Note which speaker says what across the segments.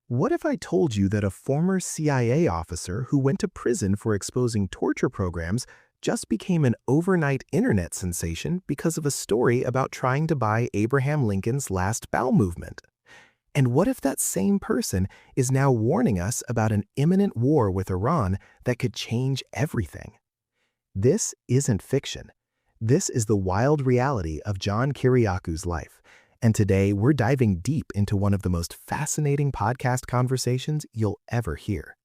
Speaker 1: What if I told you that a former CIA officer who went to prison for exposing torture programs just became an overnight internet sensation because of a story about trying to buy Abraham Lincoln's last bowel movement? And what if that same person is now warning us about an imminent war with Iran that could change everything? This isn't fiction. This is the wild reality of John Kiriakou's life. And today we're diving deep into one of the most fascinating podcast conversations you'll ever hear.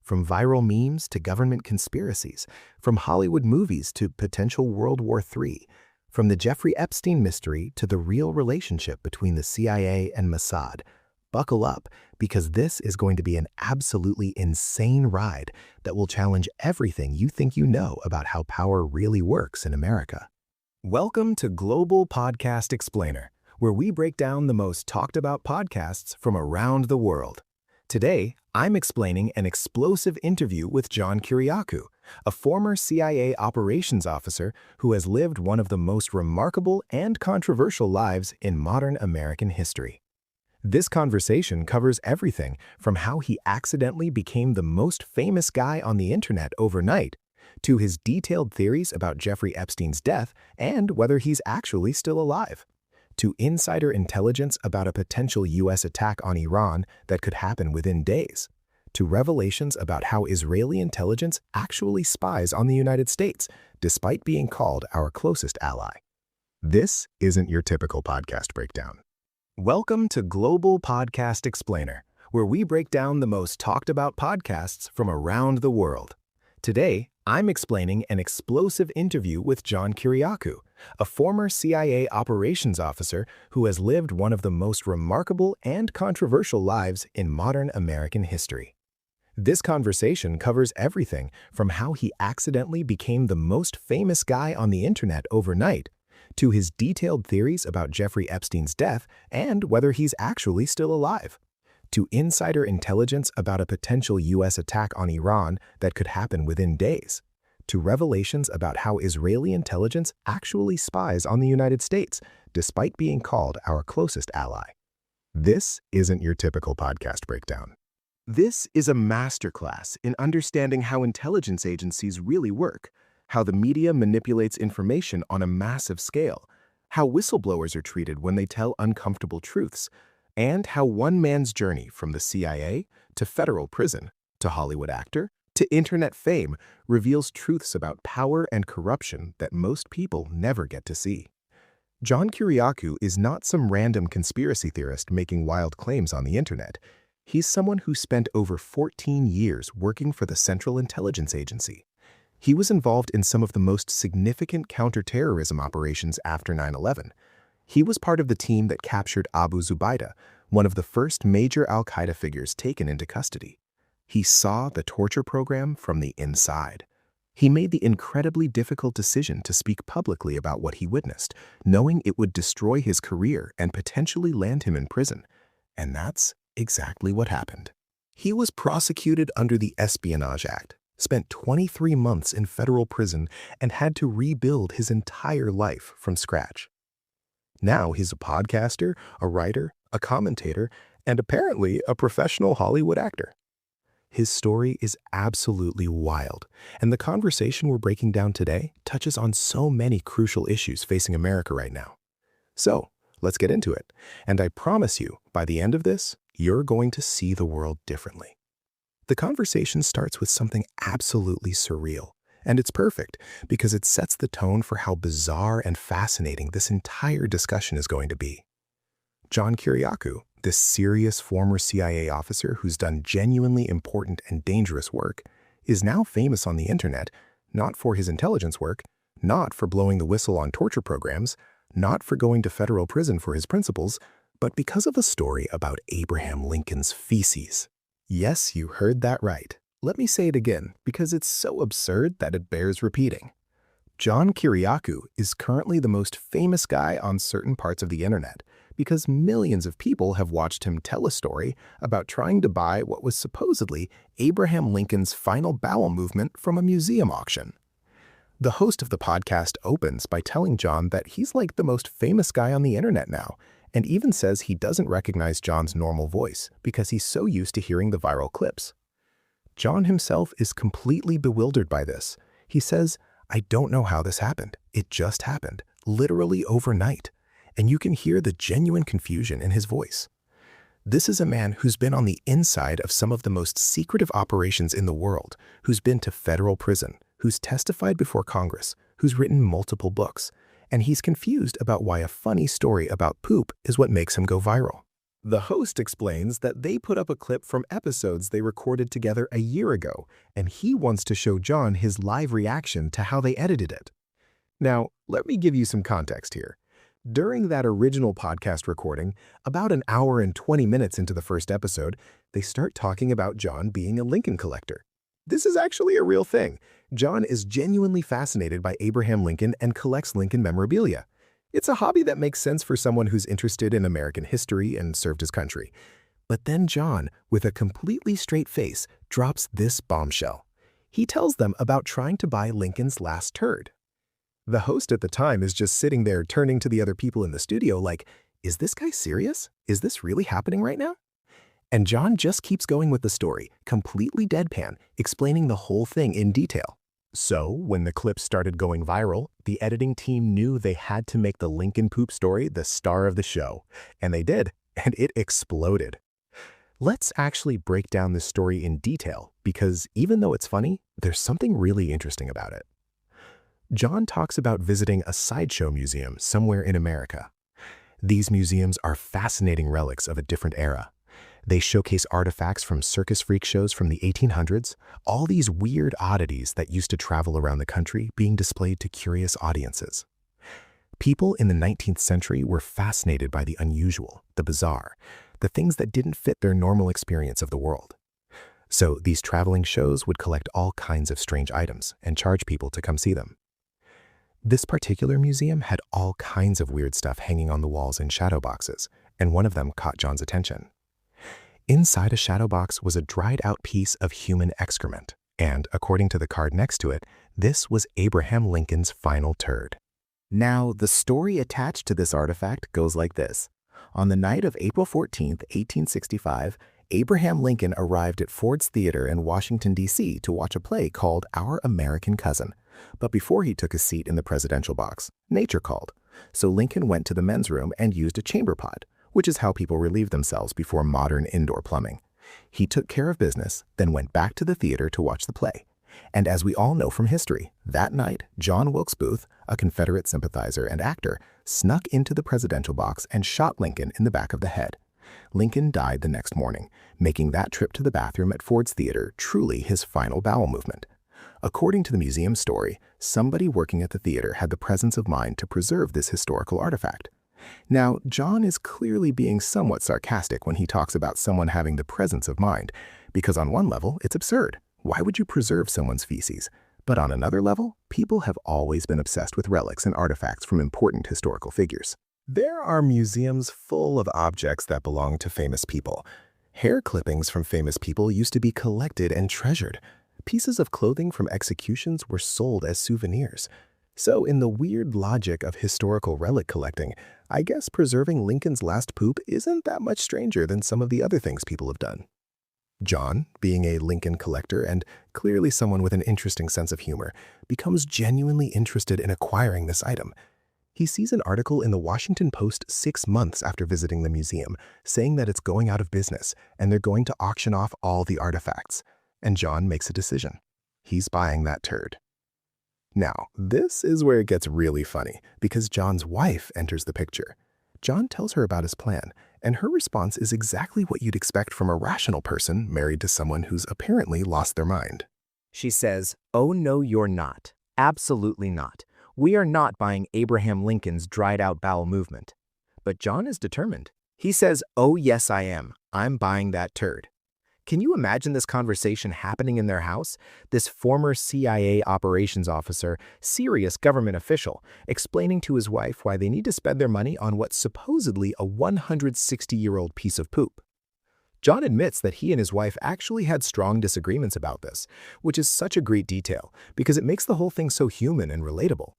Speaker 1: From viral memes to government conspiracies, from Hollywood movies to potential World War III, from the Jeffrey Epstein mystery to the real relationship between the CIA and Mossad, buckle up because this is going to be an absolutely insane ride that will challenge everything you think you know about how power really works in America. Welcome to Global Podcast Explainer, where we break down the most talked about podcasts from around the world. Today, I'm explaining an explosive interview with John Kiriakou, a former CIA operations officer who has lived one of the most remarkable and controversial lives in modern American history. This conversation covers everything from how he accidentally became the most famous guy on the internet overnight, to his detailed theories about Jeffrey Epstein's death and whether he's actually still alive, to insider intelligence about a potential U.S. attack on Iran that could happen within days, to revelations about how Israeli intelligence actually spies on the United States, despite being called our closest ally. This isn't your typical podcast breakdown. Welcome to Global Podcast Explainer, where we break down the most talked about podcasts from around the world. Today, I'm explaining an explosive interview with John Kiriakou, a former CIA operations officer who has lived one of the most remarkable and controversial lives in modern American history. This conversation covers everything from how he accidentally became the most famous guy on the internet overnight, to his detailed theories about Jeffrey Epstein's death and whether he's actually still alive, to insider intelligence about a potential U.S. attack on Iran that could happen within days, to revelations about how Israeli intelligence actually spies on the United States, despite being called our closest ally. This isn't your typical podcast breakdown. This is a masterclass in understanding how intelligence agencies really work, how the media manipulates information on a massive scale, how whistleblowers are treated when they tell uncomfortable truths, and how one man's journey from the CIA to federal prison to Hollywood actor to internet fame reveals truths about power and corruption that most people never get to see. John Kiriakou is not some random conspiracy theorist making wild claims on the internet. He's someone who spent over 14 years working for the Central Intelligence Agency. He was involved in some of the most significant counterterrorism operations after 9/11. He was part of the team that captured Abu Zubaydah, one of the first major al-Qaeda figures taken into custody. He saw the torture program from the inside. He made the incredibly difficult decision to speak publicly about what he witnessed, knowing it would destroy his career and potentially land him in prison. And that's exactly what happened. He was prosecuted under the Espionage Act, spent 23 months in federal prison, and had to rebuild his entire life from scratch. Now he's a podcaster, a writer, a commentator, and apparently a professional Hollywood actor. His story is absolutely wild, and the conversation we're breaking down today touches on so many crucial issues facing America right now. So, let's get into it, and I promise you, by the end of this, you're going to see the world differently. The conversation starts with something absolutely surreal. And it's perfect because it sets the tone for how bizarre and fascinating this entire discussion is going to be. John Kiriakou, this serious former CIA officer who's done genuinely important and dangerous work, is now famous on the internet, not for his intelligence work, not for blowing the whistle on torture programs, not for going to federal prison for his principles, but because of a story about Abraham Lincoln's feces. Yes, you heard that right. Let me say it again, because it's so absurd that it bears repeating. John Kiriakou is currently the most famous guy on certain parts of the internet because millions of people have watched him tell a story about trying to buy what was supposedly Abraham Lincoln's final bowel movement from a museum auction. The host of the podcast opens by telling John that he's like the most famous guy on the internet now, and even says he doesn't recognize John's normal voice because he's so used to hearing the viral clips. John himself is completely bewildered by this. He says, "I don't know how this happened. It just happened, literally overnight." And you can hear the genuine confusion in his voice. This is a man who's been on the inside of some of the most secretive operations in the world, who's been to federal prison, who's testified before Congress, who's written multiple books, and he's confused about why a funny story about poop is what makes him go viral. The host explains that they put up a clip from episodes they recorded together a year ago, and he wants to show John his live reaction to how they edited it. Now, let me give you some context here. During that original podcast recording, about an hour and 20 minutes into the first episode, they start talking about John being a Lincoln collector. This is actually a real thing. John is genuinely fascinated by Abraham Lincoln and collects Lincoln memorabilia. It's a hobby that makes sense for someone who's interested in American history and served his country. But then John, with a completely straight face, drops this bombshell. He tells them about trying to buy Lincoln's last turd. The host at the time is just sitting there turning to the other people in the studio like, is this guy serious? Is this really happening right now? And John just keeps going with the story, completely deadpan, explaining the whole thing in detail. So, when the clips started going viral, the editing team knew they had to make the Lincoln poop story the star of the show. And they did, and it exploded. Let's actually break down this story in detail, because even though it's funny, there's something really interesting about it. John talks about visiting a sideshow museum somewhere in America. These museums are fascinating relics of a different era. They showcase artifacts from circus freak shows from the 1800s, all these weird oddities that used to travel around the country being displayed to curious audiences. People in the 19th century were fascinated by the unusual, the bizarre, the things that didn't fit their normal experience of the world. So these traveling shows would collect all kinds of strange items and charge people to come see them. This particular museum had all kinds of weird stuff hanging on the walls in shadow boxes, and one of them caught John's attention. Inside a shadow box was a dried-out piece of human excrement, and according to the card next to it, this was Abraham Lincoln's final turd. Now, the story attached to this artifact goes like this. On the night of April 14, 1865, Abraham Lincoln arrived at Ford's Theater in Washington, D.C. to watch a play called Our American Cousin. But before he took a seat in the presidential box, nature called. So Lincoln went to the men's room and used a chamber pot, which is how people relieve themselves before modern indoor plumbing. He took care of business, then went back to the theater to watch the play. And as we all know from history, that night, John Wilkes Booth, a Confederate sympathizer and actor, snuck into the presidential box and shot Lincoln in the back of the head. Lincoln died the next morning, making that trip to the bathroom at Ford's Theater truly his final bowel movement. According to the museum story, somebody working at the theater had the presence of mind to preserve this historical artifact. Now, John is clearly being somewhat sarcastic when he talks about someone having the presence of mind, because on one level, it's absurd. Why would you preserve someone's feces? But on another level, people have always been obsessed with relics and artifacts from important historical figures. There are museums full of objects that belong to famous people. Hair clippings from famous people used to be collected and treasured. Pieces of clothing from executions were sold as souvenirs. So in the weird logic of historical relic collecting, I guess preserving Lincoln's last poop isn't that much stranger than some of the other things people have done. John, being a Lincoln collector and clearly someone with an interesting sense of humor, becomes genuinely interested in acquiring this item. He sees an article in the Washington Post 6 months after visiting the museum saying that it's going out of business and they're going to auction off all the artifacts. And John makes a decision. He's buying that turd. Now, this is where it gets really funny, because John's wife enters the picture. John tells her about his plan, and her response is exactly what you'd expect from a rational person married to someone who's apparently lost their mind.
Speaker 2: She says, "Oh no, you're not. Absolutely not. We are not buying Abraham Lincoln's dried-out bowel movement." But John is determined. He says, "Oh yes, I am. I'm buying that turd." Can you imagine this conversation happening in their house? This former CIA operations officer, serious government official, explaining to his wife why they need to spend their money on what's supposedly a 160-year-old piece of poop. John admits that he and his wife actually had strong disagreements about this, which is such a great detail because it makes the whole thing so human and relatable.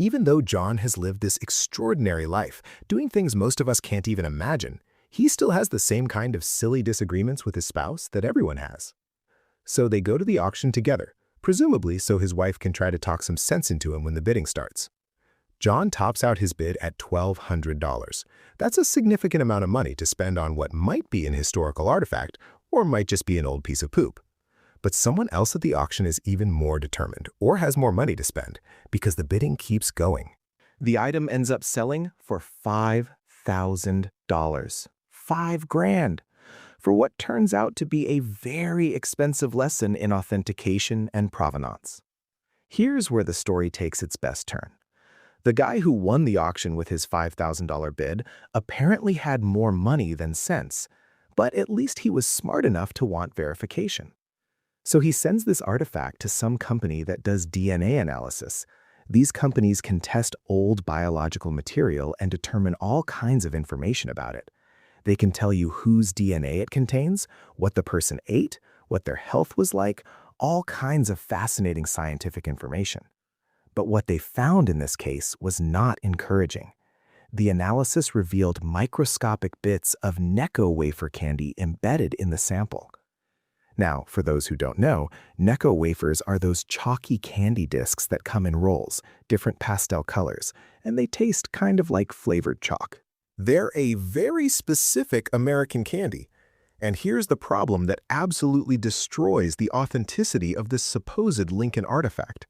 Speaker 1: Even though John has lived this extraordinary life, doing things most of us can't even imagine, he still has the same kind of silly disagreements with his spouse that everyone has. So they go to the auction together, presumably so his wife can try to talk some sense into him when the bidding starts. John tops out his bid at $1,200. That's a significant amount of money to spend on what might be an historical artifact or might just be an old piece of poop. But someone else at the auction is even more determined or has more money to spend because the bidding keeps going. The item ends up selling for $5,000. $5,000 for what turns out to be a very expensive lesson in authentication and provenance. Here's where the story takes its best turn. The guy who won the auction with his $5,000 bid apparently had more money than sense, but at least he was smart enough to want verification. So he sends this artifact to some company that does DNA analysis. These companies can test old biological material and determine all kinds of information about it. They can tell you whose DNA it contains, what the person ate, what their health was like, all kinds of fascinating scientific information. But what they found in this case was not encouraging. The analysis revealed microscopic bits of Necco wafer candy embedded in the sample. Now, for those who don't know, Necco wafers are those chalky candy discs that come in rolls, different pastel colors, and they taste kind of like flavored chalk. They're a very specific American candy. And here's the problem that absolutely destroys the authenticity of this supposed Lincoln artifact.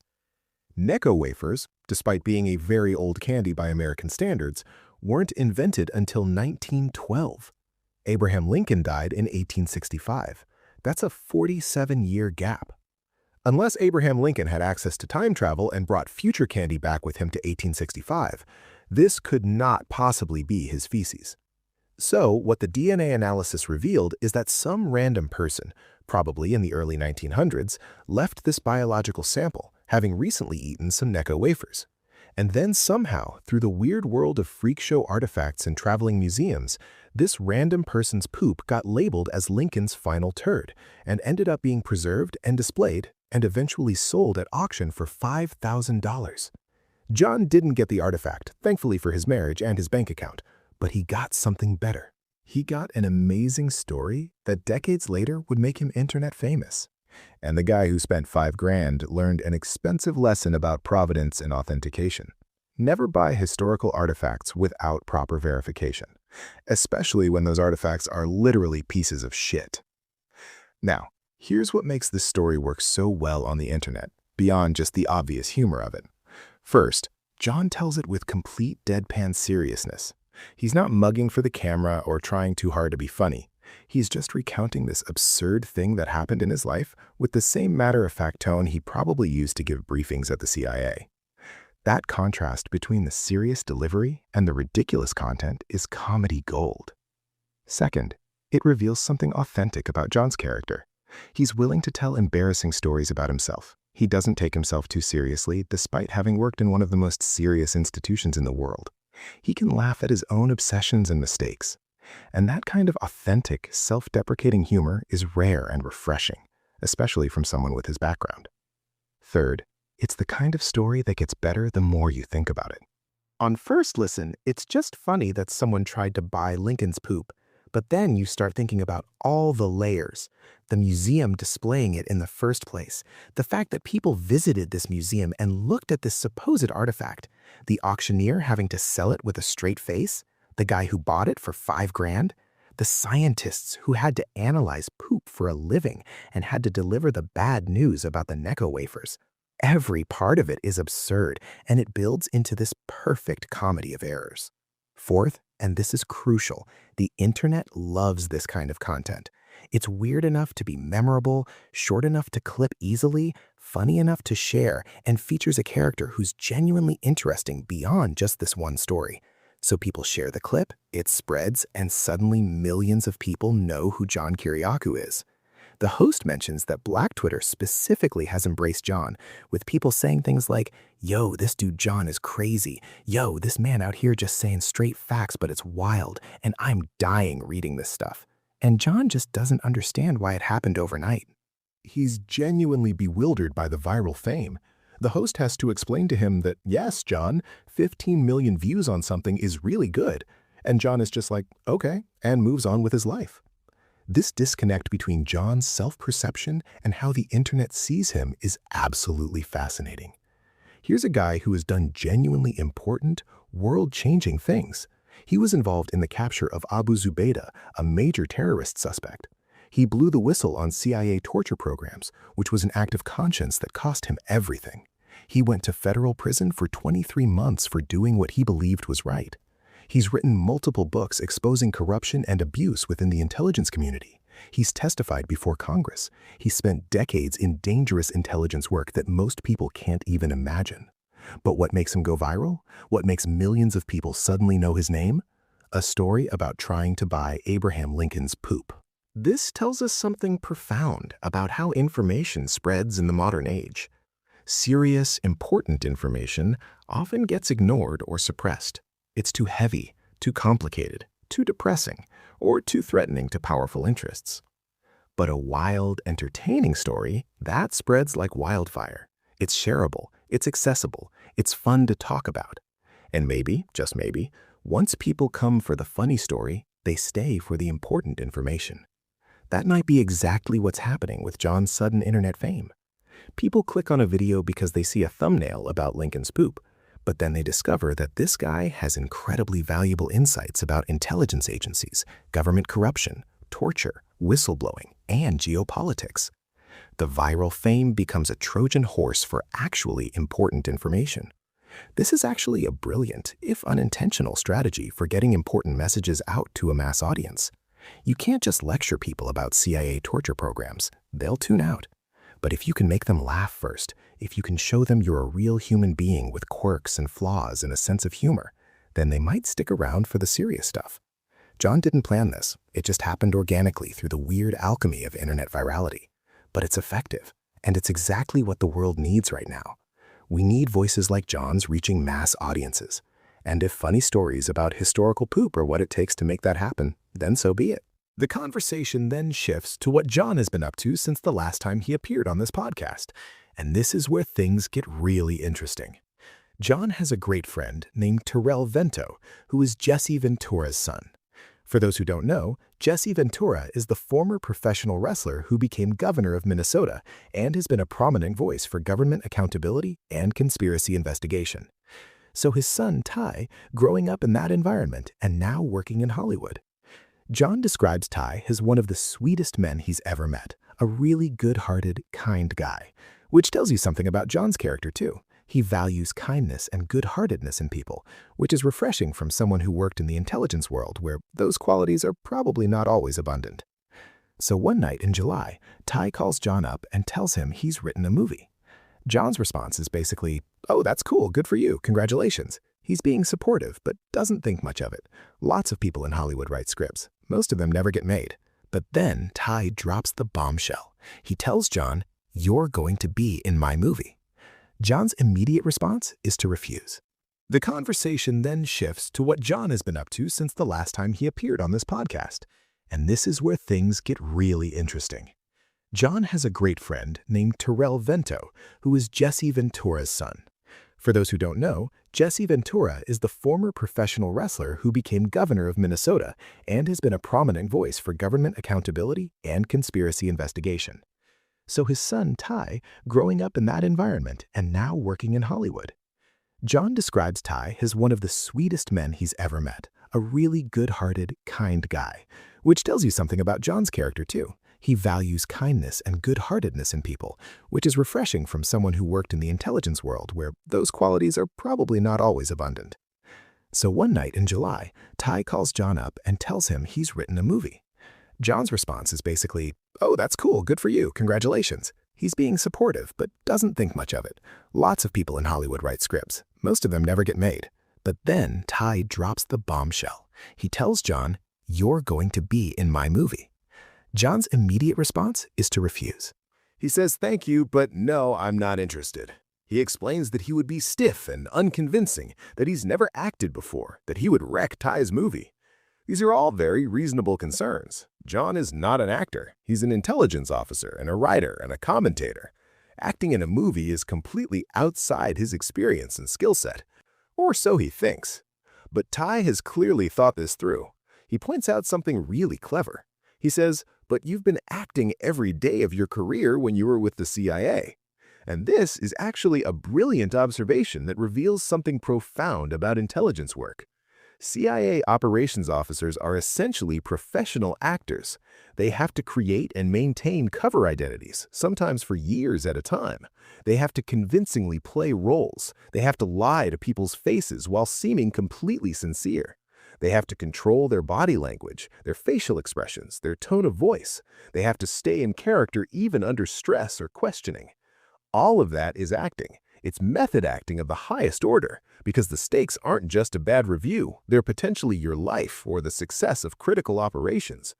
Speaker 1: Necco wafers, despite being a very old candy by American standards, weren't invented until 1912. Abraham Lincoln died in 1865. That's a 47-year gap. Unless Abraham Lincoln had access to time travel and brought future candy back with him to 1865, this could not possibly be his feces. So, what the DNA analysis revealed is that some random person, probably in the early 1900s, left this biological sample, having recently eaten some Necco wafers. And then somehow, through the weird world of freak show artifacts and traveling museums, this random person's poop got labeled as Lincoln's final turd and ended up being preserved and displayed and eventually sold at auction for $5,000. John didn't get the artifact, thankfully for his marriage and his bank account, but he got something better. He got an amazing story that decades later would make him internet famous. And the guy who spent $5,000 learned an expensive lesson about provenance and authentication. Never buy historical artifacts without proper verification, especially when those artifacts are literally pieces of shit. Now, here's what makes this story work so well on the internet, beyond just the obvious humor of it. First, John tells it with complete deadpan seriousness. He's not mugging for the camera or trying too hard to be funny. He's just recounting this absurd thing that happened in his life with the same matter-of-fact tone he probably used to give briefings at the CIA. That contrast between the serious delivery and the ridiculous content is comedy gold. Second, it reveals something authentic about John's character. He's willing to tell embarrassing stories about himself. He doesn't take himself too seriously, despite having worked in one of the most serious institutions in the world. He can laugh at his own obsessions and mistakes. And that kind of authentic, self-deprecating humor is rare and refreshing, especially from someone with his background. Third, it's the kind of story that gets better the more you think about it. On first listen, it's just funny that someone tried to buy Lincoln's poop, but then you start thinking about all the layers. The museum displaying it in the first place, the fact that people visited this museum and looked at this supposed artifact, the auctioneer having to sell it with a straight face, the guy who bought it for $5,000, the scientists who had to analyze poop for a living and had to deliver the bad news about the Necco wafers. Every part of it is absurd, and it builds into this perfect comedy of errors. Fourth, and this is crucial, the internet loves this kind of content. It's weird enough to be memorable, short enough to clip easily, funny enough to share, and features a character who's genuinely interesting beyond just this one story. So people share the clip, it spreads, and suddenly millions of people know who John Kiriakou is. The host mentions that Black Twitter specifically has embraced John, with people saying things like, "Yo, this dude John is crazy. Yo, this man out here just saying straight facts, but it's wild, and I'm dying reading this stuff." And John just doesn't understand why it happened overnight. He's genuinely bewildered by the viral fame. The host has to explain to him that, yes, John, 15 million views on something is really good. And John is just like, okay, and moves on with his life. This disconnect between John's self-perception and how the internet sees him is absolutely fascinating. Here's a guy who has done genuinely important, world-changing things. He was involved in the capture of Abu Zubaydah, a major terrorist suspect. He blew the whistle on CIA torture programs, which was an act of conscience that cost him everything. He went to federal prison for 23 months for doing what he believed was right. He's written multiple books exposing corruption and abuse within the intelligence community. He's testified before Congress. He spent decades in dangerous intelligence work that most people can't even imagine. But what makes him go viral? What makes millions of people suddenly know his name? A story about trying to buy Abraham Lincoln's poop. This tells us something profound about how information spreads in the modern age. Serious, important information often gets ignored or suppressed. It's too heavy, too complicated, too depressing, or too threatening to powerful interests. But a wild, entertaining story, that spreads like wildfire. It's shareable, it's accessible, it's fun to talk about. And maybe, just maybe, once people come for the funny story, they stay for the important information. That might be exactly what's happening with John's sudden internet fame. People click on a video because they see a thumbnail about Lincoln's poop, but then they discover that this guy has incredibly valuable insights about intelligence agencies, government corruption, torture, whistleblowing, and geopolitics. The viral fame becomes a Trojan horse for actually important information. This is actually a brilliant, if unintentional, strategy for getting important messages out to a mass audience. You can't just lecture people about CIA torture programs. They'll tune out. But if you can make them laugh first, if you can show them you're a real human being with quirks and flaws and a sense of humor, then they might stick around for the serious stuff. John didn't plan this. It just happened organically through the weird alchemy of internet virality. But it's effective, and it's exactly what the world needs right now. We need voices like John's reaching mass audiences. And if funny stories about historical poop are what it takes to make that happen, then so be it. The conversation then shifts to what John has been up to since the last time he appeared on this podcast. And this is where things get really interesting. John has a great friend named Terrell Vento, who is Jesse Ventura's son. For those who don't know, Jesse Ventura is the former professional wrestler who became governor of Minnesota and has been a prominent voice for government accountability and conspiracy investigation. So his son, Ty, growing up in that environment and now working in Hollywood. John describes Ty as one of the sweetest men he's ever met, a really good-hearted, kind guy, which tells you something about John's character too. He values kindness and good-heartedness in people, which is refreshing from someone who worked in the intelligence world where those qualities are probably not always abundant. So one night in July, Ty calls John up and tells him he's written a movie. John's response is basically, "Oh, that's cool, good for you, congratulations." He's being supportive, but doesn't think much of it. Lots of people in Hollywood write scripts. Most of them never get made. But then Ty drops the bombshell. He tells John, "You're going to be in my movie." John's immediate response is to refuse. The conversation then shifts to what John has been up to since the last time he appeared on this podcast. And this is where things get really interesting. John has a great friend named Terrell Vento, who is Jesse Ventura's son. For those who don't know, Jesse Ventura is the former professional wrestler who became governor of Minnesota and has been a prominent voice for government accountability and conspiracy investigation. So his son, Ty, growing up in that environment and now working in Hollywood. John describes Ty as one of the sweetest men he's ever met, a really good-hearted, kind guy, which tells you something about John's character too. He values kindness and good-heartedness in people, which is refreshing from someone who worked in the intelligence world where those qualities are probably not always abundant. So one night in July, Ty calls John up and tells him he's written a movie. John's response is basically, "Oh, that's cool, good for you, congratulations." He's being supportive, but doesn't think much of it. Lots of people in Hollywood write scripts. Most of them never get made. But then Ty drops the bombshell. He tells John, "You're going to be in my movie." John's immediate response is to refuse. He says thank you, but no, I'm not interested. He explains that he would be stiff and unconvincing, that he's never acted before, that he would wreck Ty's movie. These are all very reasonable concerns. John is not an actor. He's an intelligence officer and a writer and a commentator. Acting in a movie is completely outside his experience and skill set. Or so he thinks. But Ty has clearly thought this through. He points out something really clever. He says, "But you've been acting every day of your career when you were with the CIA." And this is actually a brilliant observation that reveals something profound about intelligence work. CIA operations officers are essentially professional actors. They have to create and maintain cover identities, sometimes for years at a time. They have to convincingly play roles. They have to lie to people's faces while seeming completely sincere. They have to control their body language, their facial expressions, their tone of voice. They have to stay in character even under stress or questioning. All of that is acting. It's method acting of the highest order, because the stakes aren't just a bad review, they're potentially your life or the success of critical operations.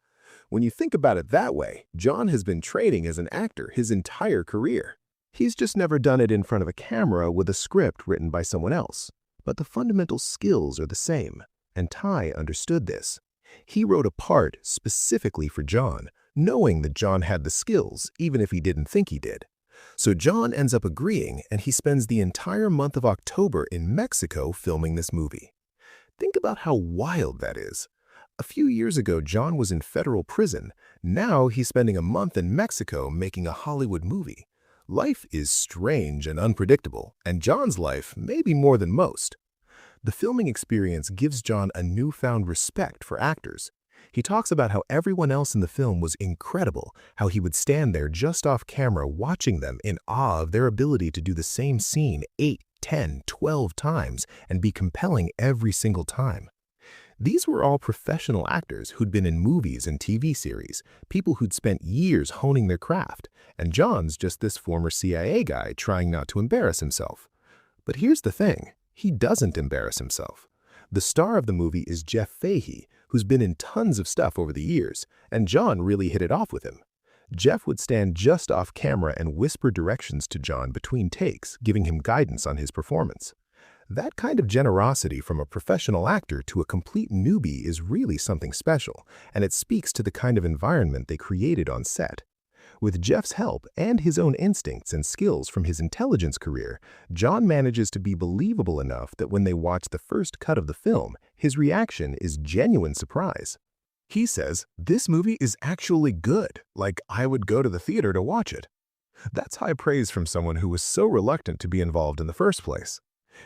Speaker 1: When you think about it that way, John has been training as an actor his entire career. He's just never done it in front of a camera with a script written by someone else. But the fundamental skills are the same, and Ty understood this. He wrote a part specifically for John, knowing that John had the skills, even if he didn't think he did. So John ends up agreeing, and he spends the entire month of October in Mexico filming this movie. Think about how wild that is. A few years ago, John was in federal prison. Now he's spending a month in Mexico making a Hollywood movie. Life is strange and unpredictable, and John's life may be more than most. The filming experience gives John a newfound respect for actors. He talks about how everyone else in the film was incredible, how he would stand there just off camera watching them in awe of their ability to do the same scene 8, 10, 12 times and be compelling every single time. These were all professional actors who'd been in movies and TV series, people who'd spent years honing their craft, and John's just this former CIA guy trying not to embarrass himself. But here's the thing, he doesn't embarrass himself. The star of the movie is Jeff Fahey, who's been in tons of stuff over the years, and John really hit it off with him. Jeff would stand just off camera and whisper directions to John between takes, giving him guidance on his performance. That kind of generosity from a professional actor to a complete newbie is really something special, and it speaks to the kind of environment they created on set. With Jeff's help and his own instincts and skills from his intelligence career, John manages to be believable enough that when they watch the first cut of the film, his reaction is genuine surprise. He says, "This movie is actually good, like I would go to the theater to watch it." That's high praise from someone who was so reluctant to be involved in the first place.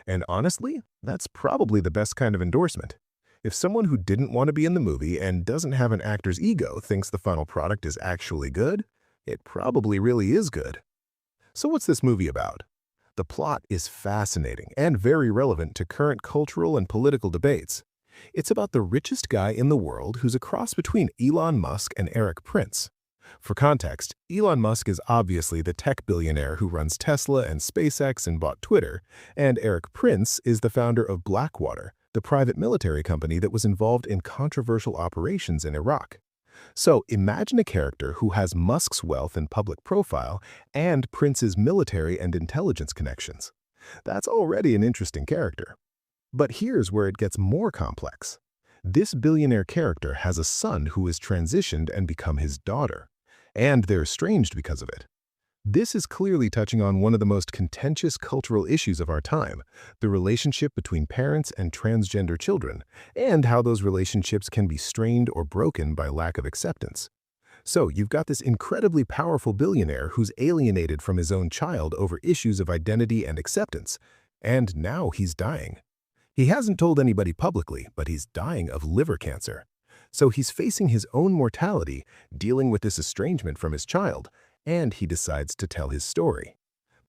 Speaker 1: And honestly, that's probably the best kind of endorsement. If someone who didn't want to be in the movie and doesn't have an actor's ego thinks the final product is actually good, it probably really is good. So what's this movie about? The plot is fascinating and very relevant to current cultural and political debates. It's about the richest guy in the world who's a cross between Elon Musk and Eric Prince. For context, Elon Musk is obviously the tech billionaire who runs Tesla and SpaceX and bought Twitter, and Eric Prince is the founder of Blackwater, the private military company that was involved in controversial operations in Iraq. So imagine a character who has Musk's wealth and public profile and Prince's military and intelligence connections. That's already an interesting character. But here's where it gets more complex. This billionaire character has a son who has transitioned and become his daughter, and they're estranged because of it. This is clearly touching on one of the most contentious cultural issues of our time, the relationship between parents and transgender children, and how those relationships can be strained or broken by lack of acceptance. So you've got this incredibly powerful billionaire who's alienated from his own child over issues of identity and acceptance, and now he's dying. He hasn't told anybody publicly, but he's dying of liver cancer. So he's facing his own mortality, dealing with this estrangement from his child, and he decides to tell his story.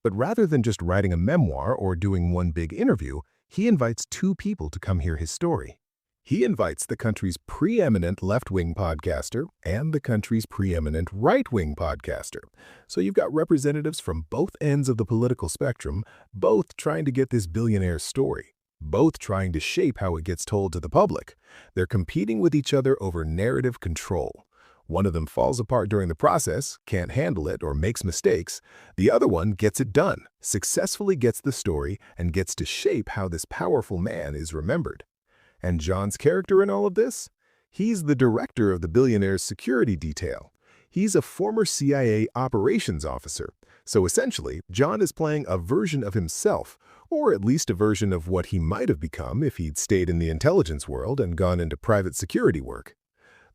Speaker 1: But rather than just writing a memoir or doing one big interview, he invites two people to come hear his story. He invites the country's preeminent left-wing podcaster and the country's preeminent right-wing podcaster. So you've got representatives from both ends of the political spectrum, both trying to get this billionaire's story, both trying to shape how it gets told to the public. They're competing with each other over narrative control. One of them falls apart during the process, can't handle it, or makes mistakes. The other one gets it done, successfully gets the story, and gets to shape how this powerful man is remembered. And John's character in all of this? He's the director of the billionaire's security detail. He's a former CIA operations officer, so essentially, John is playing a version of himself, or at least a version of what he might have become if he'd stayed in the intelligence world and gone into private security work.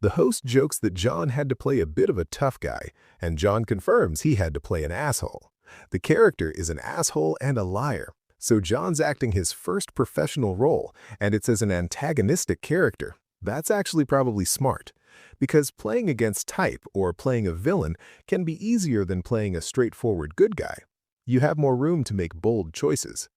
Speaker 1: The host jokes that John had to play a bit of a tough guy, and John confirms he had to play an asshole. The character is an asshole and a liar, so John's acting his first professional role, and it's as an antagonistic character. That's actually probably smart, because playing against type or playing a villain can be easier than playing a straightforward good guy. You have more room to make bold choices.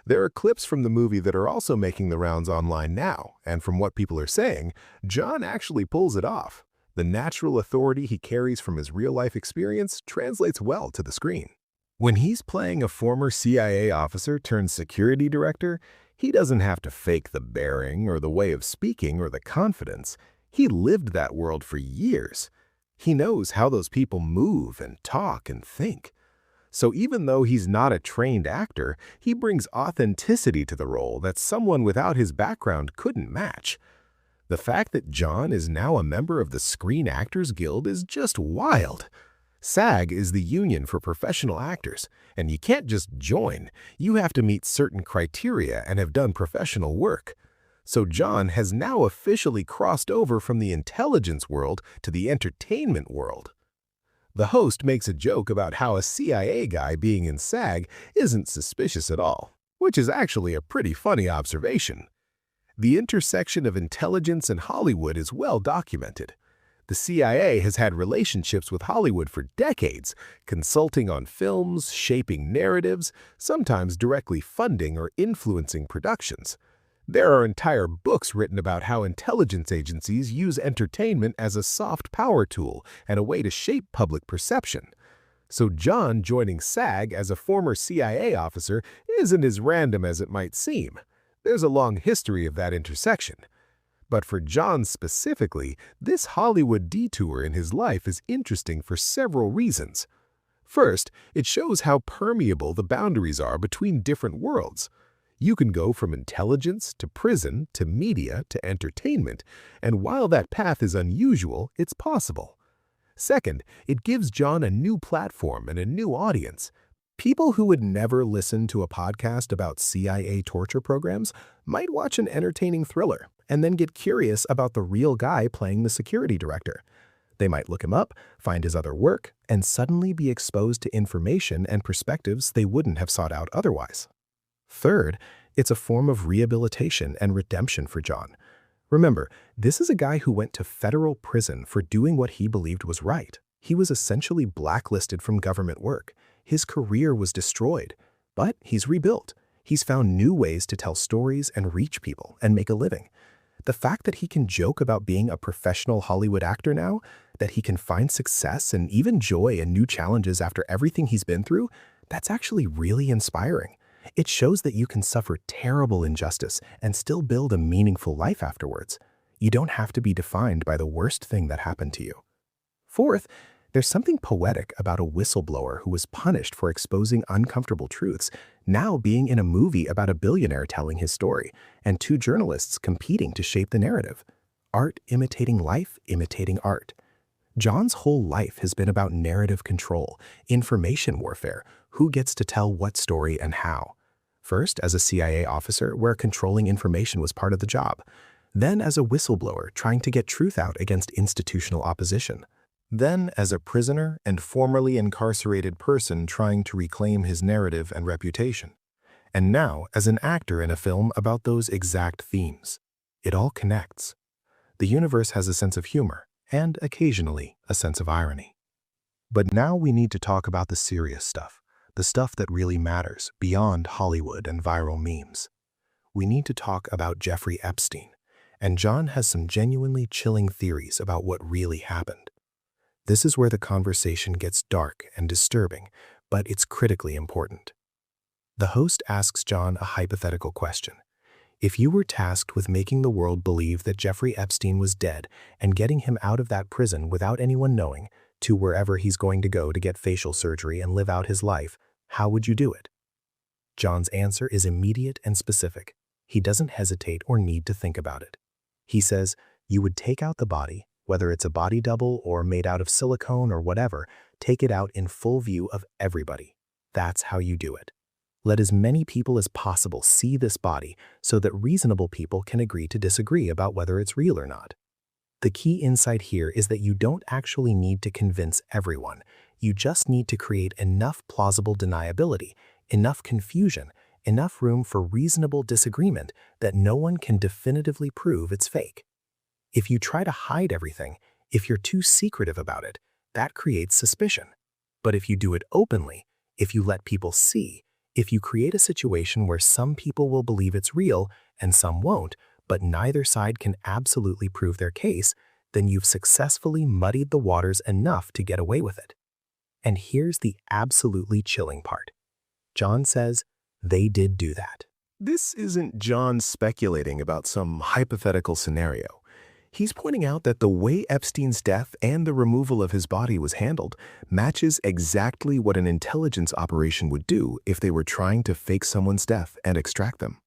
Speaker 1: There are clips from the movie that are also making the rounds online now, and from what people are saying, John actually pulls it off. The natural authority he carries from his real-life experience translates well to the screen. When he's playing a former CIA officer turned security director, he doesn't have to fake the bearing or the way of speaking or the confidence. He lived that world for years. He knows how those people move and talk and think. So even though he's not a trained actor, he brings authenticity to the role that someone without his background couldn't match. The fact that John is now a member of the Screen Actors Guild is just wild. SAG is the union for professional actors, and you can't just join. You have to meet certain criteria and have done professional work. So John has now officially crossed over from the intelligence world to the entertainment world. The host makes a joke about how a CIA guy being in SAG isn't suspicious at all, which is actually a pretty funny observation. The intersection of intelligence and Hollywood is well documented. The CIA has had relationships with Hollywood for decades, consulting on films, shaping narratives, sometimes directly funding or influencing productions. There are entire books written about how intelligence agencies use entertainment as a soft power tool and a way to shape public perception. So John joining SAG as a former CIA officer isn't as random as it might seem. There's a long history of that intersection. But for John specifically, this Hollywood detour in his life is interesting for several reasons. First, it shows how permeable the boundaries are between different worlds. You can go from intelligence to prison to media to entertainment, and while that path is unusual, it's possible. Second, it gives John a new platform and a new audience. People who would never listen to a podcast about CIA torture programs might watch an entertaining thriller and then get curious about the real guy playing the security director. They might look him up, find his other work, and suddenly be exposed to information and perspectives they wouldn't have sought out otherwise. Third, it's a form of rehabilitation and redemption for John. Remember, this is a guy who went to federal prison for doing what he believed was right. He was essentially blacklisted from government work. His career was destroyed, but he's rebuilt. He's found new ways to tell stories and reach people and make a living. The fact that he can joke about being a professional Hollywood actor now, that he can find success and even joy in new challenges after everything he's been through, that's actually really inspiring. It shows that you can suffer terrible injustice and still build a meaningful life afterwards. You don't have to be defined by the worst thing that happened to you. Fourth, there's something poetic about a whistleblower who was punished for exposing uncomfortable truths, now being in a movie about a billionaire telling his story, and two journalists competing to shape the narrative. Art imitating life, imitating art. John's whole life has been about narrative control, information warfare, who gets to tell what story and how. First, as a CIA officer, where controlling information was part of the job. Then as a whistleblower, trying to get truth out against institutional opposition. Then as a prisoner and formerly incarcerated person trying to reclaim his narrative and reputation. And now as an actor in a film about those exact themes. It all connects. The universe has a sense of humor, and occasionally a sense of irony. But now we need to talk about the serious stuff, the stuff that really matters beyond Hollywood and viral memes. We need to talk about Jeffrey Epstein, and John has some genuinely chilling theories about what really happened. This is where the conversation gets dark and disturbing, but it's critically important. The host asks John a hypothetical question. If you were tasked with making the world believe that Jeffrey Epstein was dead and getting him out of that prison without anyone knowing, to wherever he's going to go to get facial surgery and live out his life, how would you do it? John's answer is immediate and specific. He doesn't hesitate or need to think about it. He says, you would take out the body, Whether it's a body double or made out of silicone or whatever, take it out in full view of everybody. That's how you do it. Let as many people as possible see this body so that reasonable people can agree to disagree about whether it's real or not. The key insight here is that you don't actually need to convince everyone. You just need to create enough plausible deniability, enough confusion, enough room for reasonable disagreement that no one can definitively prove it's fake. If you try to hide everything, if you're too secretive about it, that creates suspicion. But if you do it openly, if you let people see, if you create a situation where some people will believe it's real and some won't, but neither side can absolutely prove their case, then you've successfully muddied the waters enough to get away with it. And here's the absolutely chilling part. John says they did do that. This isn't John speculating about some hypothetical scenario. He's pointing out that the way Epstein's death and the removal of his body was handled matches exactly what an intelligence operation would do if they were trying to fake someone's death and extract them.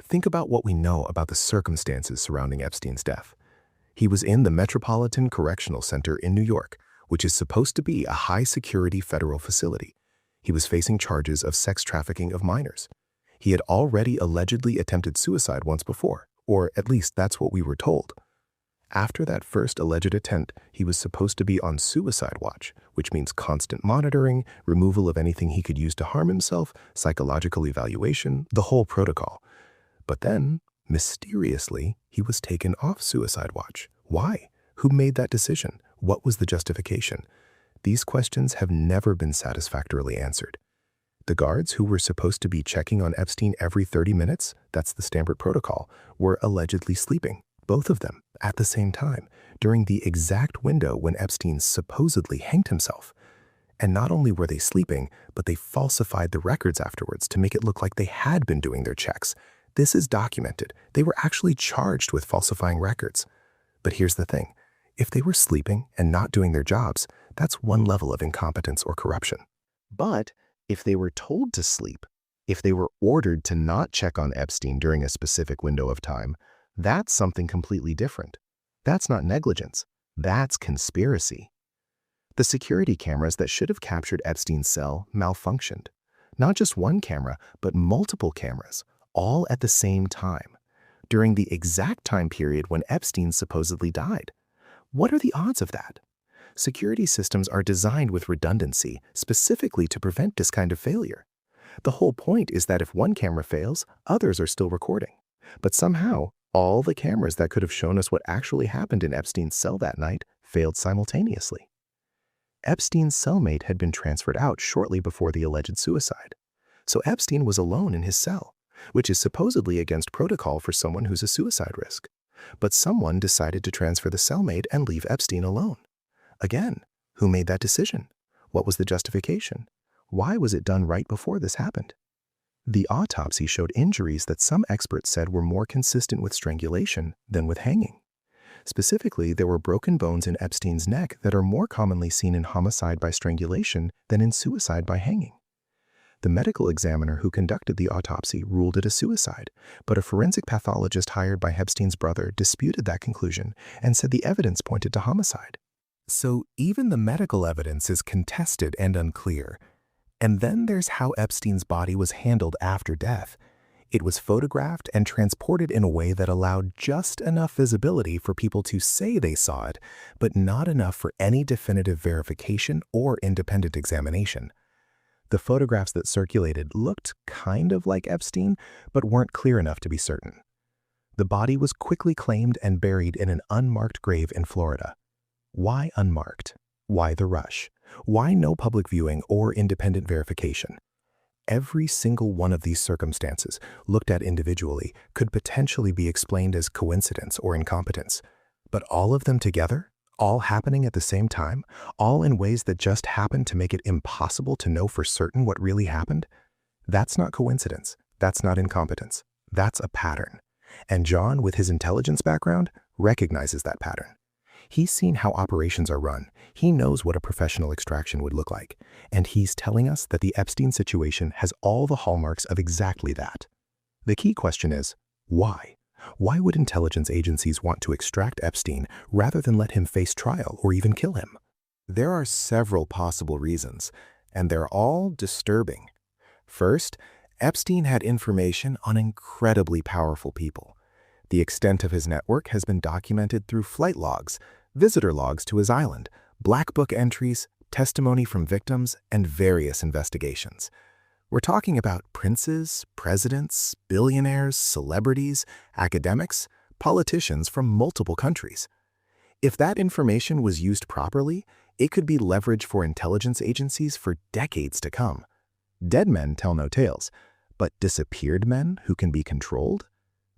Speaker 1: Think about what we know about the circumstances surrounding Epstein's death. He was in the Metropolitan Correctional Center in New York, which is supposed to be a high-security federal facility. He was facing charges of sex trafficking of minors. He had already allegedly attempted suicide once before, or at least that's what we were told. After that first alleged attempt, he was supposed to be on suicide watch, which means constant monitoring, removal of anything he could use to harm himself, psychological evaluation, the whole protocol. But then, mysteriously, he was taken off suicide watch. Why? Who made that decision? What was the justification? These questions have never been satisfactorily answered. The guards who were supposed to be checking on Epstein every 30 minutes, that's the standard protocol, were allegedly sleeping, both of them, at the same time, during the exact window when Epstein supposedly hanged himself. And not only were they sleeping, but they falsified the records afterwards to make it look like they had been doing their checks. This is documented. They were actually charged with falsifying records. But here's the thing. If they were sleeping and not doing their jobs, that's one level of incompetence or corruption. But if they were told to sleep, if they were ordered to not check on Epstein during a specific window of time, that's something completely different. That's not negligence. That's conspiracy. The security cameras that should have captured Epstein's cell malfunctioned. Not just one camera, but multiple cameras, all at the same time, during the exact time period when Epstein supposedly died. What are the odds of that? Security systems are designed with redundancy, specifically to prevent this kind of failure. The whole point is that if one camera fails, others are still recording. But somehow, all the cameras that could have shown us what actually happened in Epstein's cell that night failed simultaneously. Epstein's cellmate had been transferred out shortly before the alleged suicide. So Epstein was alone in his cell, which is supposedly against protocol for someone who's a suicide risk. But someone decided to transfer the cellmate and leave Epstein alone. Again, who made that decision? What was the justification? Why was it done right before this happened? The autopsy showed injuries that some experts said were more consistent with strangulation than with hanging. Specifically, there were broken bones in Epstein's neck that are more commonly seen in homicide by strangulation than in suicide by hanging. The medical examiner who conducted the autopsy ruled it a suicide, but a forensic pathologist hired by Epstein's brother disputed that conclusion and said the evidence pointed to homicide. So even the medical evidence is contested and unclear. And then there's how Epstein's body was handled after death. It was photographed and transported in a way that allowed just enough visibility for people to say they saw it, but not enough for any definitive verification or independent examination. The photographs that circulated looked kind of like Epstein, but weren't clear enough to be certain. The body was quickly claimed and buried in an unmarked grave in Florida. Why unmarked? Why the rush? Why no public viewing or independent verification? Every single one of these circumstances, looked at individually, could potentially be explained as coincidence or incompetence. But all of them together? All happening at the same time? All in ways that just happened to make it impossible to know for certain what really happened? That's not coincidence. That's not incompetence. That's a pattern. And John, with his intelligence background, recognizes that pattern. He's seen how operations are run. He knows what a professional extraction would look like. And he's telling us that the Epstein situation has all the hallmarks of exactly that. The key question is, why? Why would intelligence agencies want to extract Epstein rather than let him face trial or even kill him? There are several possible reasons, and they're all disturbing. First, Epstein had information on incredibly powerful people. The extent of his network has been documented through flight logs, visitor logs to his island, black book entries, testimony from victims, and various investigations. We're talking about princes, presidents, billionaires, celebrities, academics, politicians from multiple countries. If that information was used properly, it could be leverage for intelligence agencies for decades to come. Dead men tell no tales, but disappeared men who can be controlled?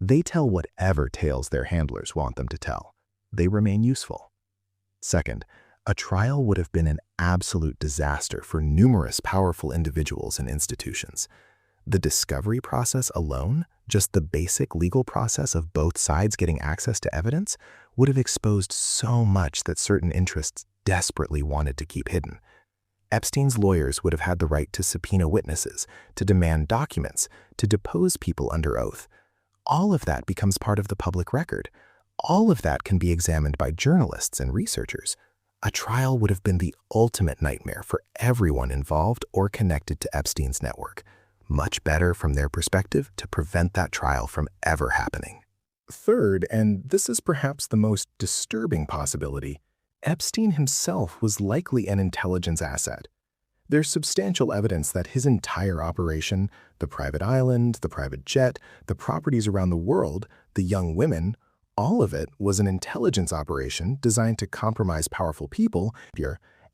Speaker 1: They tell whatever tales their handlers want them to tell. They remain useful. Second, a trial would have been an absolute disaster for numerous powerful individuals and institutions. The discovery process alone, just the basic legal process of both sides getting access to evidence, would have exposed so much that certain interests desperately wanted to keep hidden. Epstein's lawyers would have had the right to subpoena witnesses, to demand documents, to depose people under oath. All of that becomes part of the public record. All of that can be examined by journalists and researchers. A trial would have been the ultimate nightmare for everyone involved or connected to Epstein's network. Much better from their perspective to prevent that trial from ever happening. Third, and this is perhaps the most disturbing possibility, Epstein himself was likely an intelligence asset. There's substantial evidence that his entire operation, the private island, the private jet, the properties around the world, the young women, all of it was an intelligence operation designed to compromise powerful people,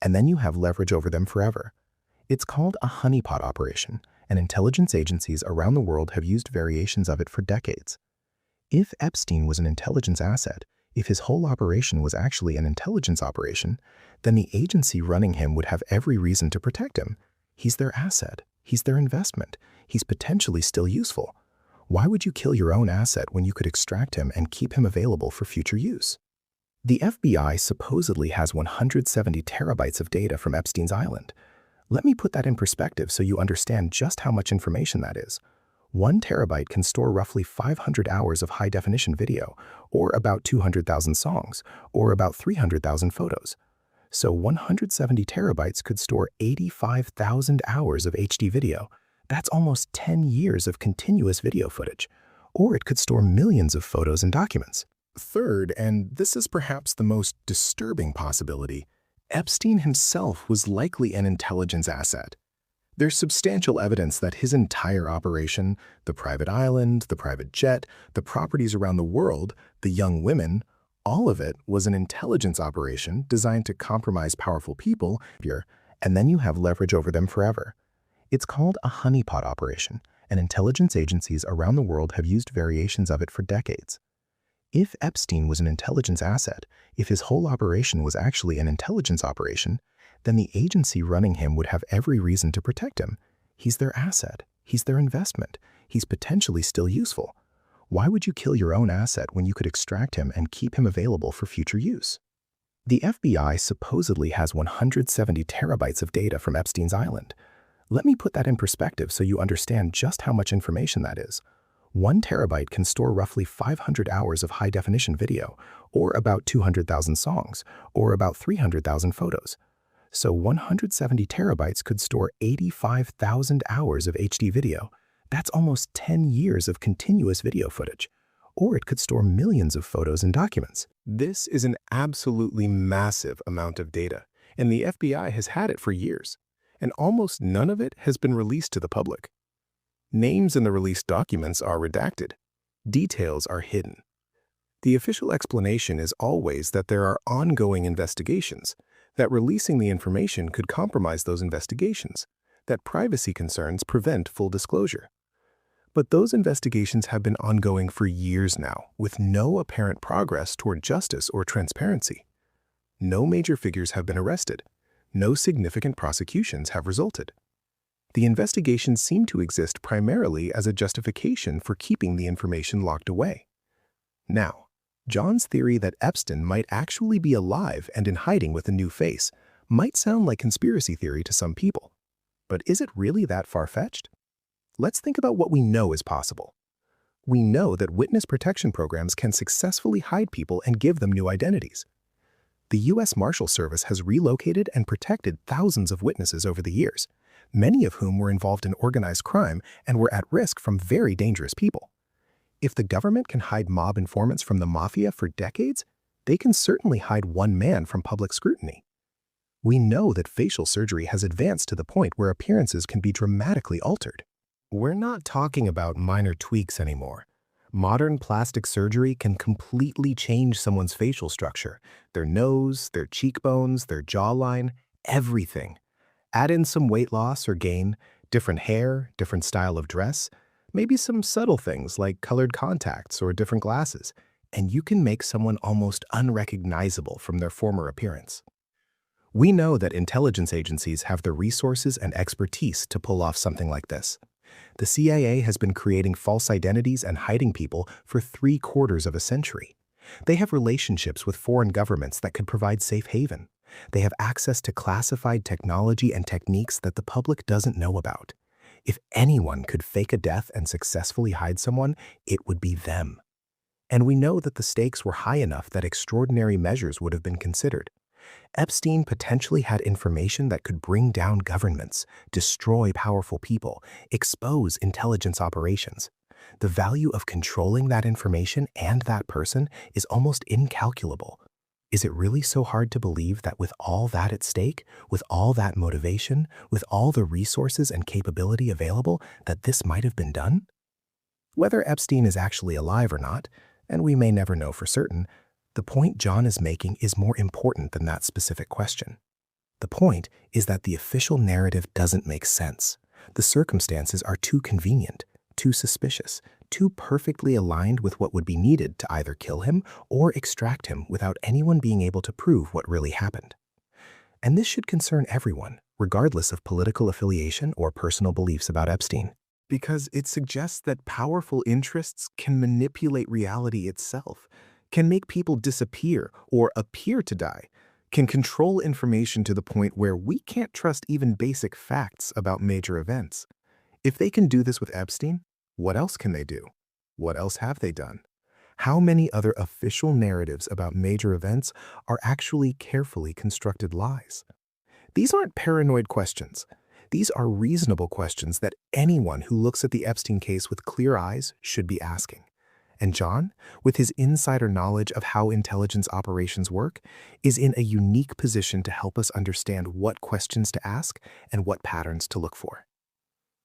Speaker 1: and then you have leverage over them forever. It's called a honeypot operation, and intelligence agencies around the world have used variations of it for decades. If Epstein was an intelligence asset, if his whole operation was actually an intelligence operation, then the agency running him would have every reason to protect him. He's their asset. He's their investment. He's potentially still useful. Why would you kill your own asset when you could extract him and keep him available for future use? The FBI supposedly has 170 terabytes of data from Epstein's island. Let me put that in perspective so you understand just how much information that is. 1 terabyte can store roughly 500 hours of high-definition video, or about 200,000 songs, or about 300,000 photos. So 170 terabytes could store 85,000 hours of HD video. That's almost 10 years of continuous video footage. Or it could store millions of photos and documents. Third, and this is perhaps the most disturbing possibility, Epstein himself was likely an intelligence asset. There's substantial evidence that his entire operation, the private island, the private jet, the properties around the world, the young women, all of it was an intelligence operation designed to compromise powerful people, and then you have leverage over them forever. It's called a honeypot operation, and intelligence agencies around the world have used variations of it for decades. If Epstein was an intelligence asset, if his whole operation was actually an intelligence operation, then the agency running him would have every reason to protect him. He's their asset. He's their investment. He's potentially still useful. Why would you kill your own asset when you could extract him and keep him available for future use? The FBI supposedly has 170 terabytes of data from Epstein's island. Let me put that in perspective so you understand just how much information that is. 1 terabyte can store roughly 500 hours of high-definition video, or about 200,000 songs, or about 300,000 photos. So 170 terabytes could store 85,000 hours of HD video. That's almost 10 years of continuous video footage. Or it could store millions of photos and documents. This is an absolutely massive amount of data, and the FBI has had it for years. And almost none of it has been released to the public. Names in the released documents are redacted. Details are hidden. The official explanation is always that there are ongoing investigations, that releasing the information could compromise those investigations, that privacy concerns prevent full disclosure. But those investigations have been ongoing for years now, with no apparent progress toward justice or transparency. No major figures have been arrested. No significant prosecutions have resulted. The investigations seem to exist primarily as a justification for keeping the information locked away. Now, John's theory that Epstein might actually be alive and in hiding with a new face might sound like conspiracy theory to some people. But is it really that far-fetched? Let's think about what we know is possible. We know that witness protection programs can successfully hide people and give them new identities. The U.S. Marshal Service has relocated and protected thousands of witnesses over the years, many of whom were involved in organized crime and were at risk from very dangerous people. If the government can hide mob informants from the mafia for decades, they can certainly hide one man from public scrutiny. We know that facial surgery has advanced to the point where appearances can be dramatically altered. We're not talking about minor tweaks anymore. Modern plastic surgery can completely change someone's facial structure, their nose, their cheekbones, their jawline, everything. Add in some weight loss or gain, different hair, different style of dress, maybe some subtle things like colored contacts or different glasses, and you can make someone almost unrecognizable from their former appearance. We know that intelligence agencies have the resources and expertise to pull off something like this. The CIA has been creating false identities and hiding people for 3/4 of a century. They have relationships with foreign governments that could provide safe haven. They have access to classified technology and techniques that the public doesn't know about. If anyone could fake a death and successfully hide someone, it would be them. And we know that the stakes were high enough that extraordinary measures would have been considered. Epstein potentially had information that could bring down governments, destroy powerful people, expose intelligence operations. The value of controlling that information and that person is almost incalculable. Is it really so hard to believe that with all that at stake, with all that motivation, with all the resources and capability available, that this might have been done? Whether Epstein is actually alive or not, and we may never know for certain, the point John is making is more important than that specific question. The point is that the official narrative doesn't make sense. The circumstances are too convenient, too suspicious, too perfectly aligned with what would be needed to either kill him or extract him without anyone being able to prove what really happened. And this should concern everyone, regardless of political affiliation or personal beliefs about Epstein, because it suggests that powerful interests can manipulate reality itself, can make people disappear or appear to die, can control information to the point where we can't trust even basic facts about major events. If they can do this with Epstein, what else can they do? What else have they done? How many other official narratives about major events are actually carefully constructed lies? These aren't paranoid questions. These are reasonable questions that anyone who looks at the Epstein case with clear eyes should be asking. And John, with his insider knowledge of how intelligence operations work, is in a unique position to help us understand what questions to ask and what patterns to look for.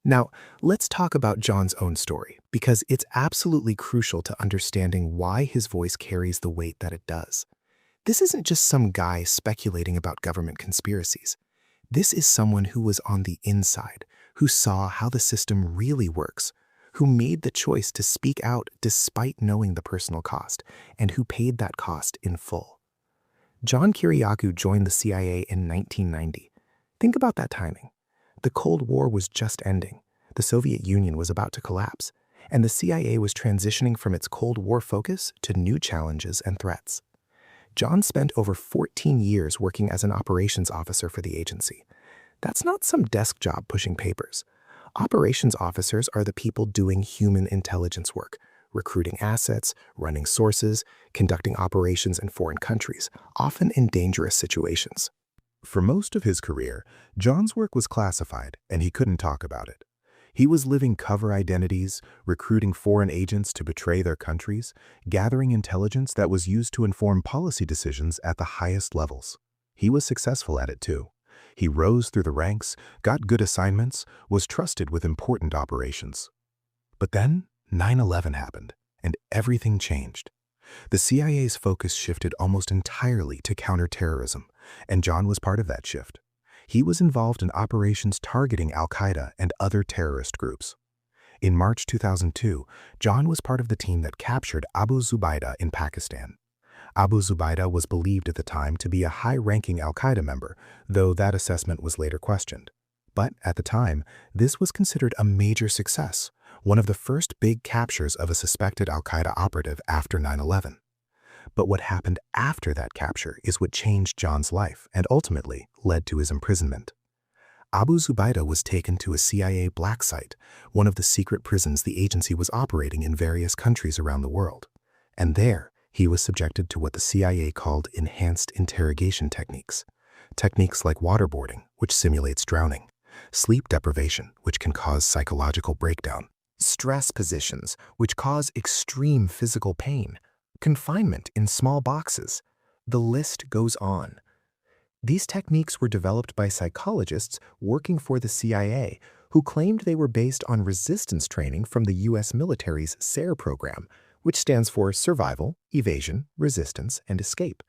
Speaker 1: Now, let's talk about John's own story, because it's absolutely crucial to understanding why his voice carries the weight that it does. This isn't just some guy speculating about government conspiracies. This is someone who was on the inside, who saw how the system really works, who made the choice to speak out despite knowing the personal cost, and who paid that cost in full. John Kiriakou joined the CIA in 1990. Think about that timing. The Cold War was just ending, the Soviet Union was about to collapse, and the CIA was transitioning from its Cold War focus to new challenges and threats. John spent over 14 years working as an operations officer for the agency. That's not some desk job pushing papers. Operations officers are the people doing human intelligence work, recruiting assets, running sources, conducting operations in foreign countries, often in dangerous situations. For most of his career, John's work was classified, and he couldn't talk about it. He was living cover identities, recruiting foreign agents to betray their countries, gathering intelligence that was used to inform policy decisions at the highest levels. He was successful at it too. He rose through the ranks, got good assignments, was trusted with important operations. But then 9/11 happened, and everything changed. The CIA's focus shifted almost entirely to counterterrorism, and John was part of that shift. He was involved in operations targeting Al-Qaeda and other terrorist groups. In March 2002, John was part of the team that captured Abu Zubaydah in Pakistan. Abu Zubaydah was believed at the time to be a high-ranking Al-Qaeda member, though that assessment was later questioned. But at the time, this was considered a major success, one of the first big captures of a suspected Al-Qaeda operative after 9/11. But what happened after that capture is what changed John's life and ultimately led to his imprisonment. Abu Zubaydah was taken to a CIA black site, one of the secret prisons the agency was operating in various countries around the world. And there, he was subjected to what the CIA called enhanced interrogation techniques. Techniques like waterboarding, which simulates drowning, sleep deprivation, which can cause psychological breakdown, stress positions, which cause extreme physical pain, confinement in small boxes. The list goes on. These techniques were developed by psychologists working for the CIA who claimed they were based on resistance training from the U.S. military's SARE program, which stands for Survival, Evasion, Resistance, and Escape.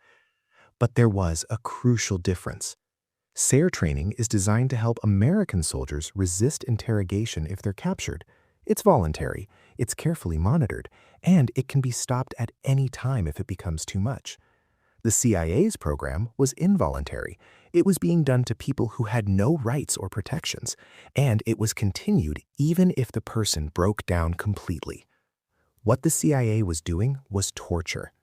Speaker 1: But there was a crucial difference. SARE training is designed to help American soldiers resist interrogation if they're captured. It's voluntary, it's carefully monitored, and it can be stopped at any time if it becomes too much. The CIA's program was involuntary. It was being done to people who had no rights or protections, and it was continued even if the person broke down completely. What the CIA was doing was torture.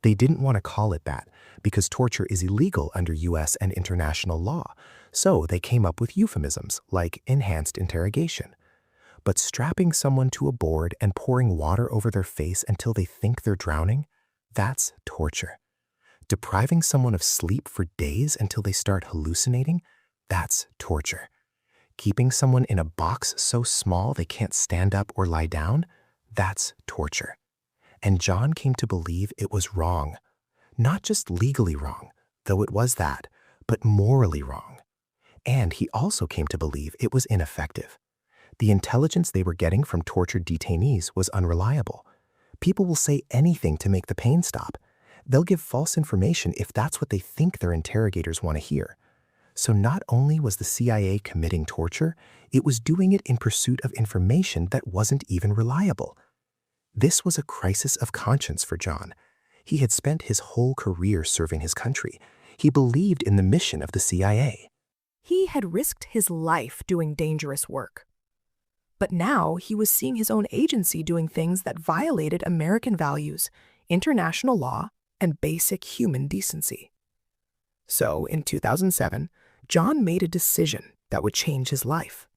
Speaker 1: They didn't want to call it that because torture is illegal under US and international law, so they came up with euphemisms like enhanced interrogation. But strapping someone to a board and pouring water over their face until they think they're drowning, that's torture. Depriving someone of sleep for days until they start hallucinating, that's torture. Keeping someone in a box so small they can't stand up or lie down, that's torture. And John came to believe it was wrong. Not just legally wrong, though it was that, but morally wrong. And he also came to believe it was ineffective. The intelligence they were getting from tortured detainees was unreliable. People will say anything to make the pain stop. They'll give false information if that's what they think their interrogators want to hear. So not only was the CIA committing torture, it was doing it in pursuit of information that wasn't even reliable. This was a crisis of conscience for John. He had spent his whole career serving his country. He believed in the mission of the CIA.
Speaker 3: He had risked his life doing dangerous work. But now he was seeing his own agency doing things that violated American values, international law, and basic human decency. So, in 2007, John made a decision that would change his life.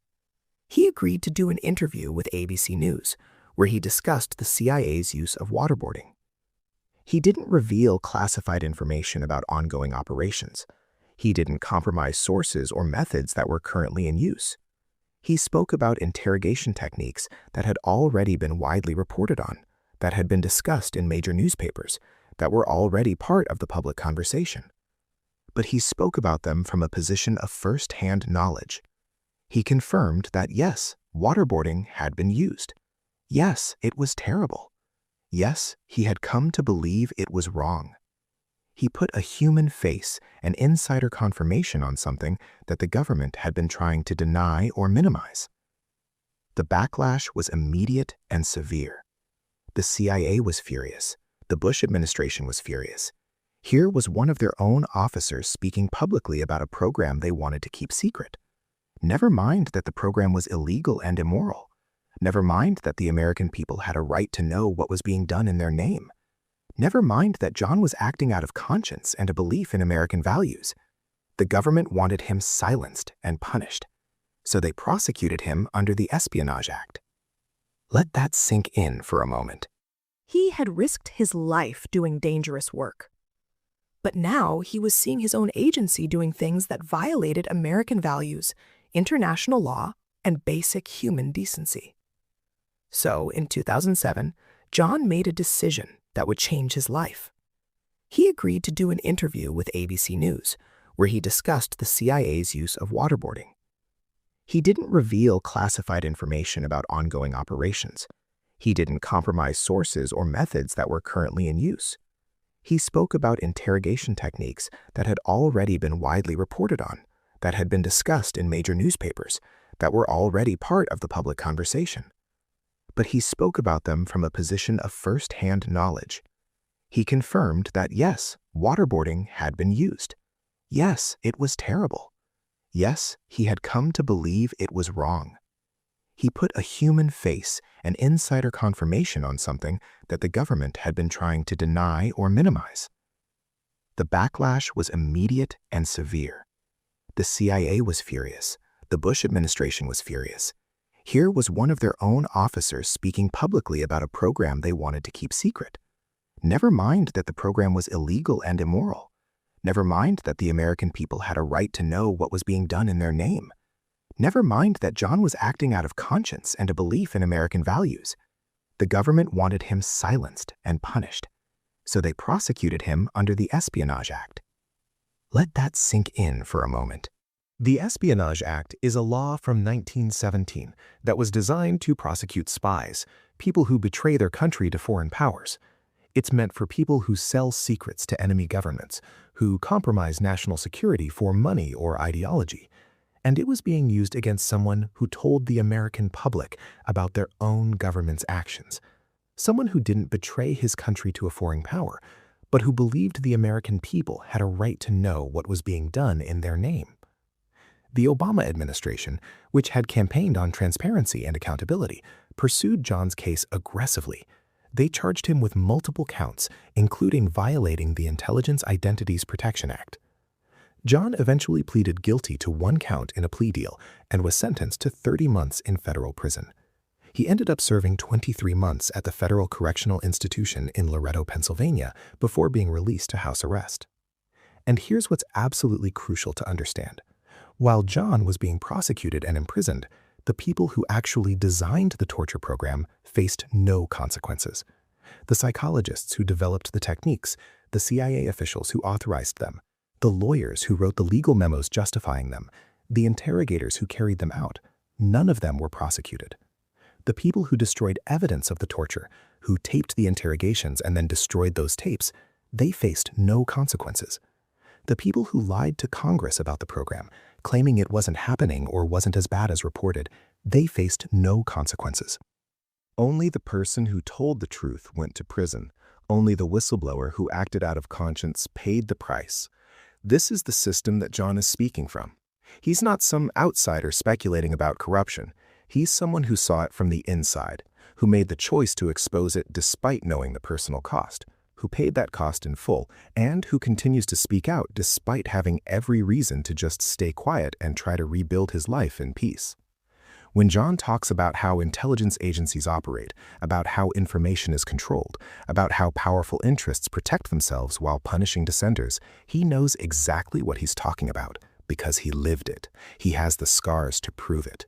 Speaker 3: He agreed to do an interview with ABC News, where he discussed the CIA's use of waterboarding. He didn't reveal classified information about ongoing operations. He didn't compromise sources or methods that were currently in use. He spoke about interrogation techniques that had already been widely reported on, that had been discussed in major newspapers, that were already part of the public conversation. But he spoke about them from a position of first-hand knowledge. He confirmed that yes, waterboarding had been used. Yes, it was terrible. Yes, he had come to believe it was wrong. He put a human face and insider confirmation on something that the government had been trying to deny or minimize. The backlash was immediate and severe. The CIA was furious. The Bush administration was furious. Here was one of their own officers speaking publicly about a program they wanted to keep secret. Never mind that the program was illegal and immoral. Never mind that the American people had a right to know what was being done in their name. Never mind that John was acting out of conscience and a belief in American values. The government wanted him silenced and punished, so they prosecuted him under the Espionage Act. Let that sink in for a moment. He had risked his life doing dangerous work. But now he was seeing his own agency doing things that violated American values, international law, and basic human decency. So, in 2007, John made a decision that would change his life. He agreed to do an interview with ABC News, where he discussed the CIA's use of waterboarding. He didn't reveal classified information about ongoing operations. He didn't compromise sources or methods that were currently in use. He spoke about interrogation techniques that had already been widely reported on, that had been discussed in major newspapers, that were already part of the public conversation. But he spoke about them from a position of first-hand knowledge. He confirmed that yes, waterboarding had been used. Yes, it was terrible. Yes, he had come to believe it was wrong. He put a human face and insider confirmation on something that the government had been trying to deny or minimize. The backlash was immediate and severe. The CIA was furious.
Speaker 1: The Bush administration was furious. Here was one of their own officers speaking publicly about a program they wanted to keep secret. Never mind that the program was illegal and immoral. Never mind that the American people had a right to know what was being done in their name. Never mind that John was acting out of conscience and a belief in American values. The government wanted him silenced and punished, so they prosecuted him under the Espionage Act. Let that sink in for a moment. The Espionage Act is a law from 1917 that was designed to prosecute spies, people who betray their country to foreign powers. It's meant for people who sell secrets to enemy governments, who compromise national security for money or ideology. And it was being used against someone who told the American public about their own government's actions. Someone who didn't betray his country to a foreign power, but who believed the American people had a right to know what was being done in their name. The Obama administration, which had campaigned on transparency and accountability, pursued John's case aggressively. They charged him with multiple counts, including violating the Intelligence Identities Protection Act. John eventually pleaded guilty to one count in a plea deal and was sentenced to 30 months in federal prison. He ended up serving 23 months at the Federal Correctional Institution in Loretto, Pennsylvania, before being released to house arrest. And here's what's absolutely crucial to understand. While John was being prosecuted and imprisoned, the people who actually designed the torture program faced no consequences. The psychologists who developed the techniques, the CIA officials who authorized them, the lawyers who wrote the legal memos justifying them, the interrogators who carried them out, none of them were prosecuted. The people who destroyed evidence of the torture, who taped the interrogations and then destroyed those tapes, they faced no consequences. The people who lied to Congress about the program, claiming it wasn't happening or wasn't as bad as reported, they faced no consequences. Only the person who told the truth went to prison. Only the whistleblower who acted out of conscience paid the price. This is the system that John is speaking from. He's not some outsider speculating about corruption. He's someone who saw it from the inside, who made the choice to expose it despite knowing the personal cost, who paid that cost in full, and who continues to speak out despite having every reason to just stay quiet and try to rebuild his life in peace. When John talks about how intelligence agencies operate, about how information is controlled, about how powerful interests protect themselves while punishing dissenters, he knows exactly what he's talking about because he lived it. He has the scars to prove it.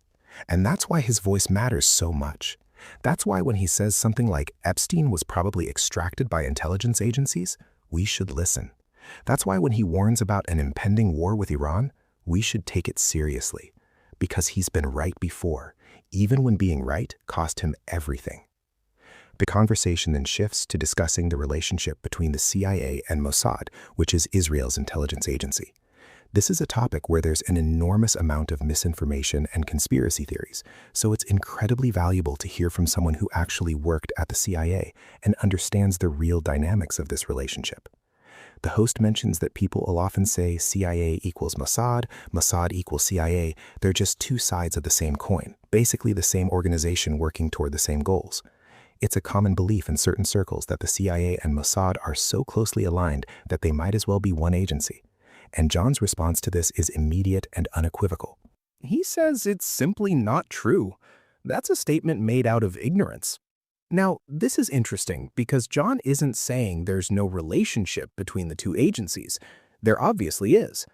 Speaker 1: And that's why his voice matters so much. That's why when he says something like Epstein was probably extracted by intelligence agencies, we should listen. That's why when he warns about an impending war with Iran, we should take it seriously. Because he's been right before, even when being right cost him everything. The conversation then shifts to discussing the relationship between the CIA and Mossad, which is Israel's intelligence agency. This is a topic where there's an enormous amount of misinformation and conspiracy theories, so it's incredibly valuable to hear from someone who actually worked at the CIA and understands the real dynamics of this relationship. The host mentions that people will often say CIA equals Mossad, Mossad equals CIA. They're just two sides of the same coin, basically the same organization working toward the same goals. It's a common belief in certain circles that the CIA and Mossad are so closely aligned that they might as well be one agency. And John's response to this is immediate and unequivocal. He says it's simply not true. That's a statement made out of ignorance. Now, this is interesting because John isn't saying there's no relationship between the two agencies. There obviously is.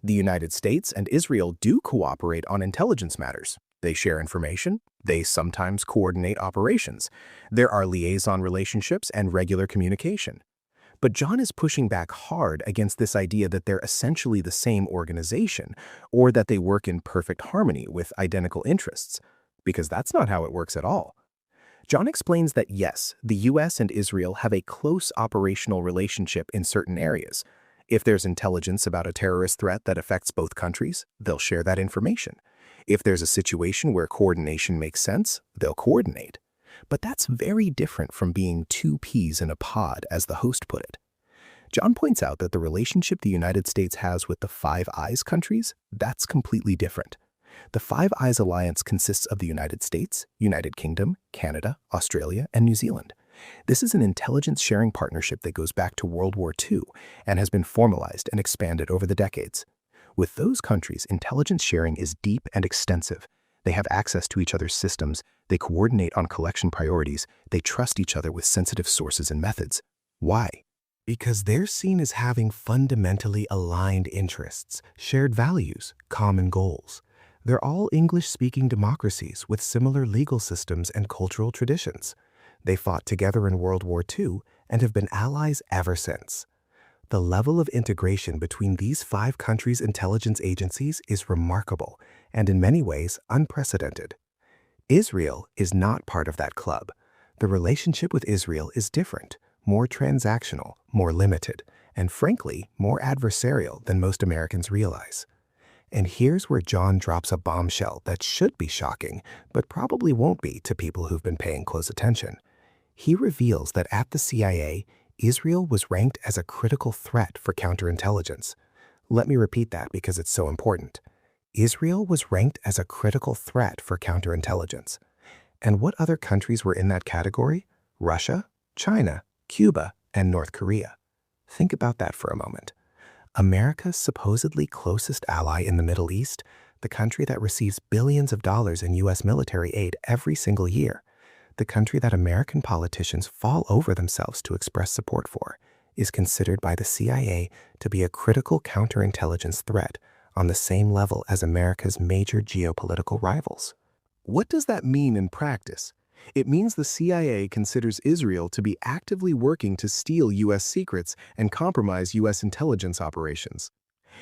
Speaker 1: The United States and Israel do cooperate on intelligence matters. They share information. They sometimes coordinate operations. There are liaison relationships and regular communication. But John is pushing back hard against this idea that they're essentially the same organization or that they work in perfect harmony with identical interests, because that's not how it works at all. John explains that yes, the US and Israel have a close operational relationship in certain areas. If there's intelligence about a terrorist threat that affects both countries, they'll share that information. If there's a situation where coordination makes sense, they'll coordinate. But that's very different from being two peas in a pod, as the host put it. John points out that the relationship the United States has with the Five Eyes countries, that's completely different. The Five Eyes alliance consists of the United States, United Kingdom, Canada, Australia, and New Zealand. This is an intelligence sharing partnership that goes back to World War II and has been formalized and expanded over the decades. With those countries, intelligence sharing is deep and extensive. They have access to each other's systems, they coordinate on collection priorities, they trust each other with sensitive sources and methods. Why? Because they're seen as having fundamentally aligned interests, shared values, common goals. They're all English-speaking democracies with similar legal systems and cultural traditions. They fought together in World War II and have been allies ever since. The level of integration between these 5 countries' intelligence agencies is remarkable and in many ways unprecedented. Israel is not part of that club. The relationship with Israel is different, more transactional, more limited, and frankly, more adversarial than most Americans realize. And here's where John drops a bombshell that should be shocking, but probably won't be to people who've been paying close attention. He reveals that at the CIA, Israel was ranked as a critical threat for counterintelligence. Let me repeat that because it's so important. Israel was ranked as a critical threat for counterintelligence. And what other countries were in that category? Russia, China, Cuba, and North Korea. Think about that for a moment. America's supposedly closest ally in the Middle East, the country that receives billions of dollars in U.S. military aid every single year, the country that American politicians fall over themselves to express support for, is considered by the CIA to be a critical counterintelligence threat on the same level as America's major geopolitical rivals. What does that mean in practice? It means the CIA considers Israel to be actively working to steal U.S. secrets and compromise U.S. intelligence operations.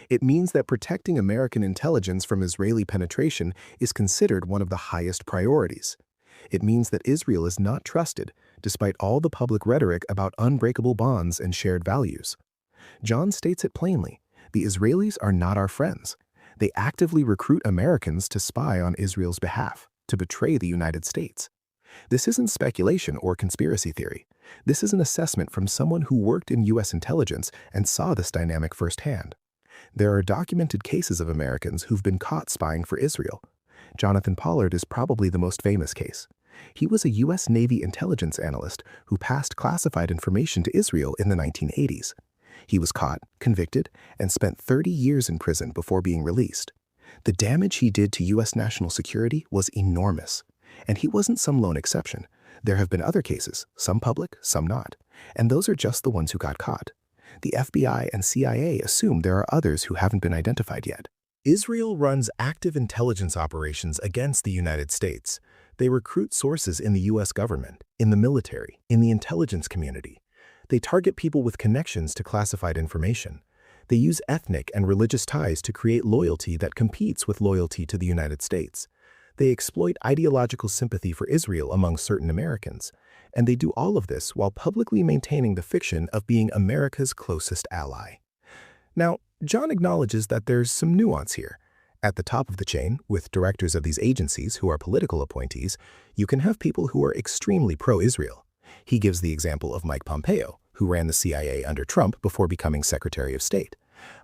Speaker 1: It means that protecting American intelligence from Israeli penetration is considered one of the highest priorities. It means that Israel is not trusted, despite all the public rhetoric about unbreakable bonds and shared values. John states it plainly: the Israelis are not our friends. They actively recruit Americans to spy on Israel's behalf, to betray the United States. This isn't speculation or conspiracy theory. This is an assessment from someone who worked in U.S. intelligence and saw this dynamic firsthand. There are documented cases of Americans who've been caught spying for Israel. Jonathan Pollard is probably the most famous case. He was a U.S. Navy intelligence analyst who passed classified information to Israel in the 1980s. He was caught, convicted, and spent 30 years in prison before being released. The damage he did to U.S. national security was enormous. And he wasn't some lone exception. There have been other cases, some public, some not. And those are just the ones who got caught. The FBI and CIA assume there are others who haven't been identified yet. Israel runs active intelligence operations against the United States. They recruit sources in the U.S. government, in the military, in the intelligence community. They target people with connections to classified information. They use ethnic and religious ties to create loyalty that competes with loyalty to the United States. They exploit ideological sympathy for Israel among certain Americans, and they do all of this while publicly maintaining the fiction of being America's closest ally. Now, John acknowledges that there's some nuance here. At the top of the chain, with directors of these agencies who are political appointees, you can have people who are extremely pro-Israel. He gives the example of Mike Pompeo, who ran the CIA under Trump before becoming Secretary of State.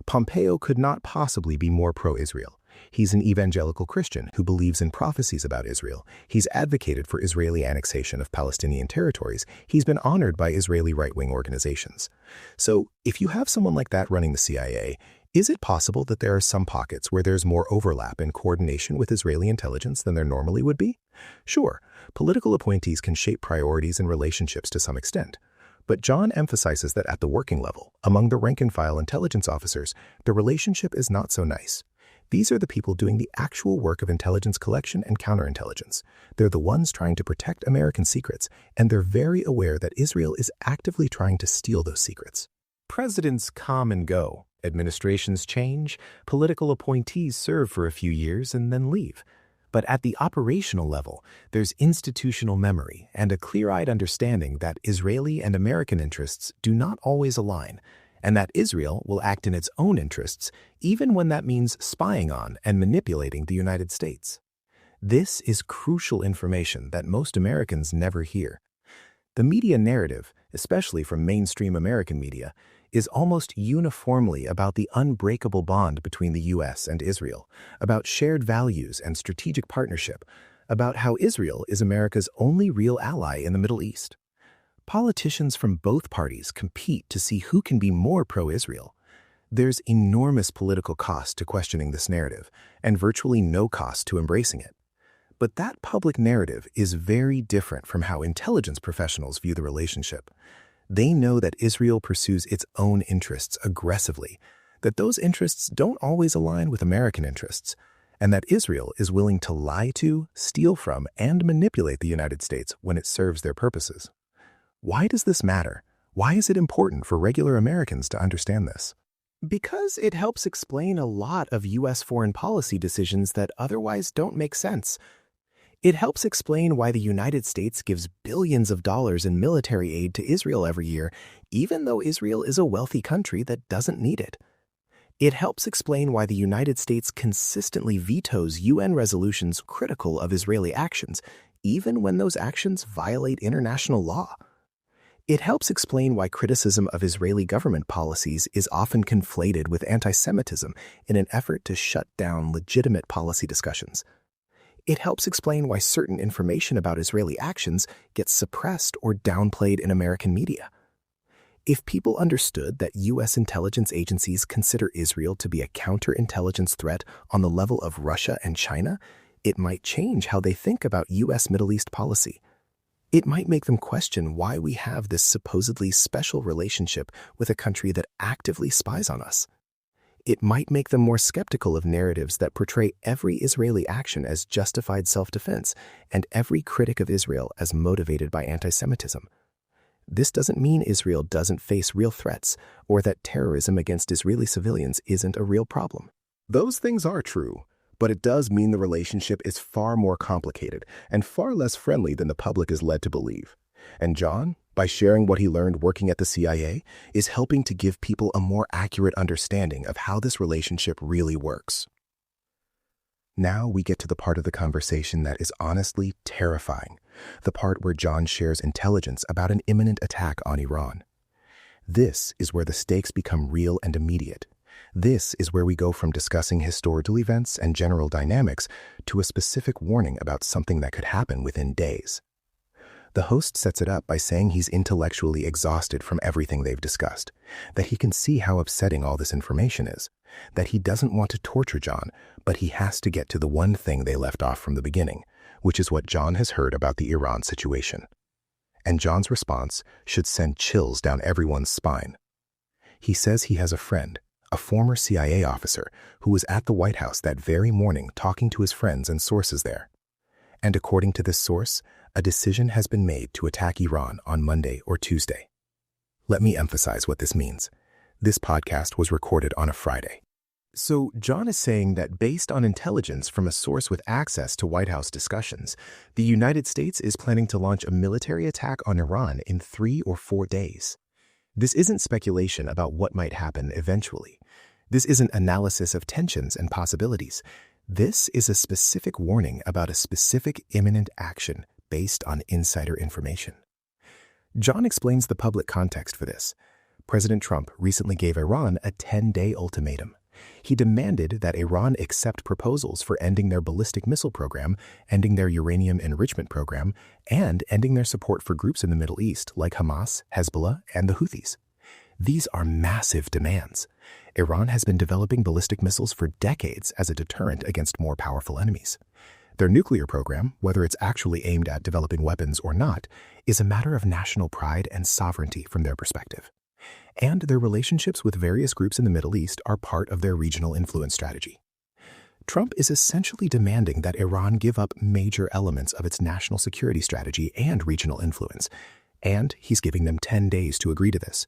Speaker 1: Pompeo could not possibly be more pro-Israel. He's an evangelical Christian who believes in prophecies about Israel. He's advocated for Israeli annexation of Palestinian territories. He's been honored by Israeli right-wing organizations. So, if you have someone like that running the CIA, is it possible that there are some pockets where there's more overlap and coordination with Israeli intelligence than there normally would be? Sure, political appointees can shape priorities and relationships to some extent. But John emphasizes that at the working level, among the rank-and-file intelligence officers, the relationship is not so nice. These are the people doing the actual work of intelligence collection and counterintelligence. They're the ones trying to protect American secrets, and they're very aware that Israel is actively trying to steal those secrets. Presidents come and go. Administrations change. Political appointees serve for a few years and then leave. But at the operational level, there's institutional memory and a clear-eyed understanding that Israeli and American interests do not always align, and that Israel will act in its own interests, even when that means spying on and manipulating the United States. This is crucial information that most Americans never hear. The media narrative, especially from mainstream American media, is almost uniformly about the unbreakable bond between the U.S. and Israel, about shared values and strategic partnership, about how Israel is America's only real ally in the Middle East. Politicians from both parties compete to see who can be more pro-Israel. There's enormous political cost to questioning this narrative, and virtually no cost to embracing it. But that public narrative is very different from how intelligence professionals view the relationship. They know that Israel pursues its own interests aggressively, that those interests don't always align with American interests, and that Israel is willing to lie to, steal from, and manipulate the United States when it serves their purposes. Why does this matter? Why is it important for regular Americans to understand this? Because it helps explain a lot of U.S. foreign policy decisions that otherwise don't make sense. It helps explain why the United States gives billions of dollars in military aid to Israel every year, even though Israel is a wealthy country that doesn't need it. It helps explain why the United States consistently vetoes UN resolutions critical of Israeli actions, even when those actions violate international law. It helps explain why criticism of Israeli government policies is often conflated with anti-Semitism in an effort to shut down legitimate policy discussions. It helps explain why certain information about Israeli actions gets suppressed or downplayed in American media. If people understood that U.S. intelligence agencies consider Israel to be a counterintelligence threat on the level of Russia and China, it might change how they think about U.S. Middle East policy. It might make them question why we have this supposedly special relationship with a country that actively spies on us. It might make them more skeptical of narratives that portray every Israeli action as justified self-defense and every critic of Israel as motivated by anti-Semitism. This doesn't mean Israel doesn't face real threats or that terrorism against Israeli civilians isn't a real problem. Those things are true, but it does mean the relationship is far more complicated and far less friendly than the public is led to believe. And John, by sharing what he learned working at the CIA, is helping to give people a more accurate understanding of how this relationship really works. Now we get to the part of the conversation that is honestly terrifying, the part where John shares intelligence about an imminent attack on Iran. This is where the stakes become real and immediate. This is where we go from discussing historical events and general dynamics to a specific warning about something that could happen within days. The host sets it up by saying he's intellectually exhausted from everything they've discussed, that he can see how upsetting all this information is, that he doesn't want to torture John, but he has to get to the one thing they left off from the beginning, which is what John has heard about the Iran situation. And John's response should send chills down everyone's spine. He says he has a friend, a former CIA officer, who was at the White House that very morning talking to his friends and sources there. And according to this source, a decision has been made to attack Iran on Monday or Tuesday. Let me emphasize what this means. This podcast was recorded on a Friday. So John is saying that based on intelligence from a source with access to White House discussions, the United States is planning to launch a military attack on Iran in 3 or 4 days. This isn't speculation about what might happen eventually. This isn't analysis of tensions and possibilities. This is a specific warning about a specific imminent action based on insider information. John explains the public context for this. President Trump recently gave Iran a 10-day ultimatum. He demanded that Iran accept proposals for ending their ballistic missile program, ending their uranium enrichment program, and ending their support for groups in the Middle East like Hamas, Hezbollah, and the Houthis. These are massive demands. Iran has been developing ballistic missiles for decades as a deterrent against more powerful enemies. Their nuclear program, whether it's actually aimed at developing weapons or not, is a matter of national pride and sovereignty from their perspective. And their relationships with various groups in the Middle East are part of their regional influence strategy. Trump is essentially demanding that Iran give up major elements of its national security strategy and regional influence, and he's giving them 10 days to agree to this.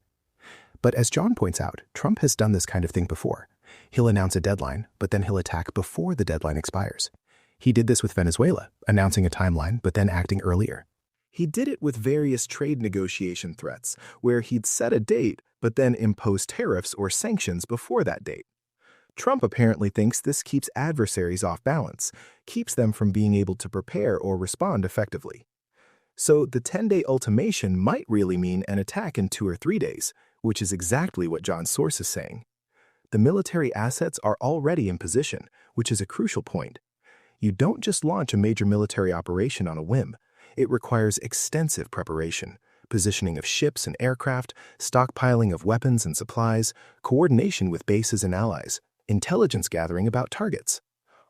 Speaker 1: But as John points out, Trump has done this kind of thing before. He'll announce a deadline, but then he'll attack before the deadline expires. He did this with Venezuela, announcing a timeline, but then acting earlier. He did it with various trade negotiation threats, where he'd set a date, but then impose tariffs or sanctions before that date. Trump apparently thinks this keeps adversaries off balance, keeps them from being able to prepare or respond effectively. So the 10-day ultimatum might really mean an attack in 2 or 3 days, which is exactly what John's source is saying. The military assets are already in position, which is a crucial point. You don't just launch a major military operation on a whim. It requires extensive preparation, positioning of ships and aircraft, stockpiling of weapons and supplies, coordination with bases and allies, intelligence gathering about targets.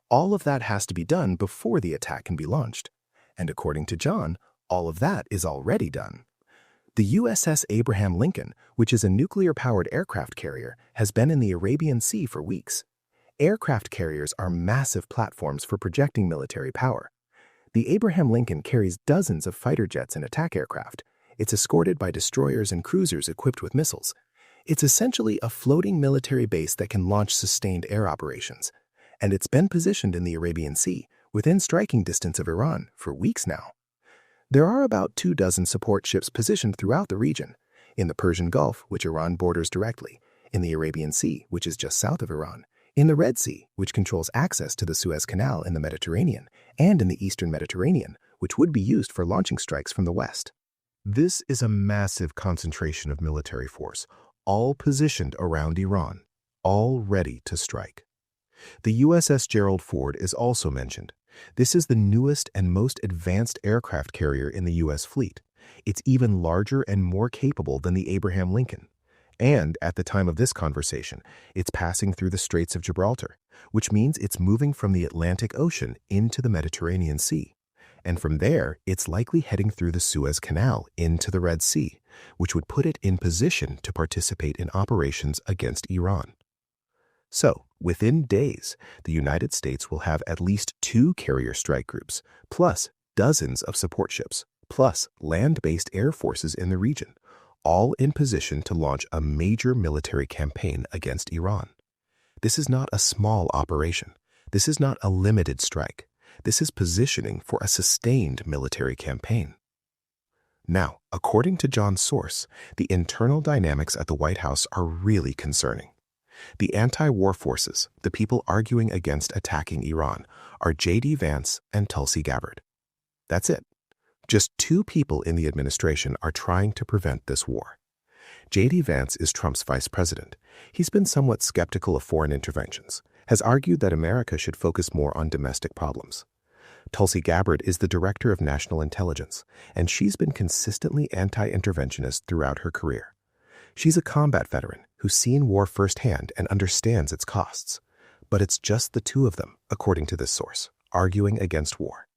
Speaker 1: All of that has to be done before the attack can be launched. And according to John, all of that is already done. The USS Abraham Lincoln, which is a nuclear-powered aircraft carrier, has been in the Arabian Sea for weeks. Aircraft carriers are massive platforms for projecting military power. The Abraham Lincoln carries dozens of fighter jets and attack aircraft. It's escorted by destroyers and cruisers equipped with missiles. It's essentially a floating military base that can launch sustained air operations. And it's been positioned in the Arabian Sea, within striking distance of Iran, for weeks now. There are about 24 support ships positioned throughout the region, in the Persian Gulf, which Iran borders directly, in the Arabian Sea, which is just south of Iran, in the Red Sea, which controls access to the Suez Canal in the Mediterranean, and in the Eastern Mediterranean, which would be used for launching strikes from the west. This is a massive concentration of military force, all positioned around Iran, all ready to strike. The USS Gerald Ford is also mentioned. This is the newest and most advanced aircraft carrier in the U.S. fleet. It's even larger and more capable than the Abraham Lincoln. And at the time of this conversation, it's passing through the Straits of Gibraltar, which means it's moving from the Atlantic Ocean into the Mediterranean Sea. And from there, it's likely heading through the Suez Canal into the Red Sea, which would put it in position to participate in operations against Iran. So, within days, the United States will have at least 2 carrier strike groups, plus dozens of support ships, plus land-based air forces in the region, all in position to launch a major military campaign against Iran. This is not a small operation. This is not a limited strike. This is positioning for a sustained military campaign. Now, according to John's source, the internal dynamics at the White House are really concerning. The anti-war forces, the people arguing against attacking Iran, are J.D. Vance and Tulsi Gabbard. That's it. Just 2 people in the administration are trying to prevent this war. J.D. Vance is Trump's vice president. He's been somewhat skeptical of foreign interventions, has argued that America should focus more on domestic problems. Tulsi Gabbard is the director of national intelligence, and she's been consistently anti-interventionist throughout her career. She's a combat veteran who's seen war firsthand and understands its costs. But it's just the 2 of them, according to this source, arguing against war.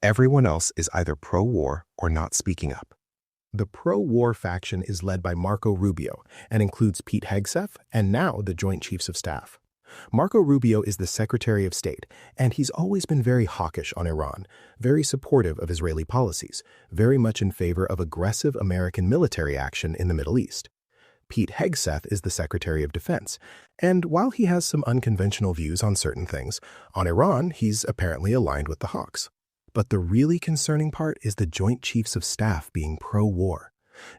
Speaker 1: Everyone else is either pro-war or not speaking up. The pro-war faction is led by Marco Rubio and includes Pete Hegseth and now the Joint Chiefs of Staff. Marco Rubio is the Secretary of State, and he's always been very hawkish on Iran, very supportive of Israeli policies, very much in favor of aggressive American military action in the Middle East. Pete Hegseth is the Secretary of Defense, and while he has some unconventional views on certain things, on Iran he's apparently aligned with the Hawks. But the really concerning part is the Joint Chiefs of Staff being pro-war.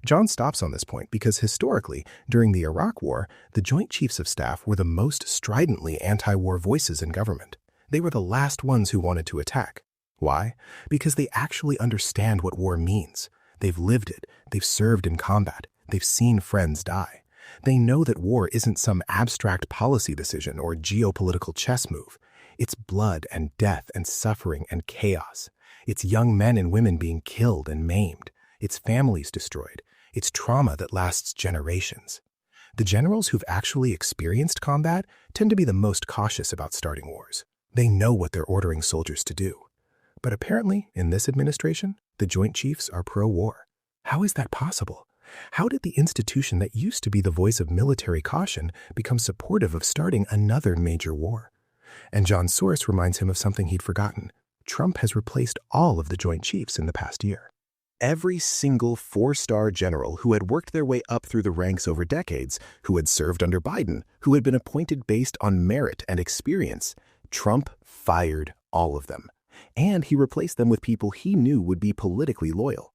Speaker 1: John stops on this point because historically, during the Iraq War, the Joint Chiefs of Staff were the most stridently anti-war voices in government. They were the last ones who wanted to attack. Why? Because they actually understand what war means. They've lived it, they've served in combat, they've seen friends die. They know that war isn't some abstract policy decision or geopolitical chess move. It's blood and death and suffering and chaos. It's young men and women being killed and maimed. It's families destroyed. It's trauma that lasts generations. The generals who've actually experienced combat tend to be the most cautious about starting wars. They know what they're ordering soldiers to do. But apparently, in this administration, the Joint Chiefs are pro-war. How is that possible? How did the institution that used to be the voice of military caution become supportive of starting another major war? And John's source reminds him of something he'd forgotten. Trump has replaced all of the Joint Chiefs in the past year. Every single 4-star general who had worked their way up through the ranks over decades, who had served under Biden, who had been appointed based on merit and experience, Trump fired all of them. And he replaced them with people he knew would be politically loyal.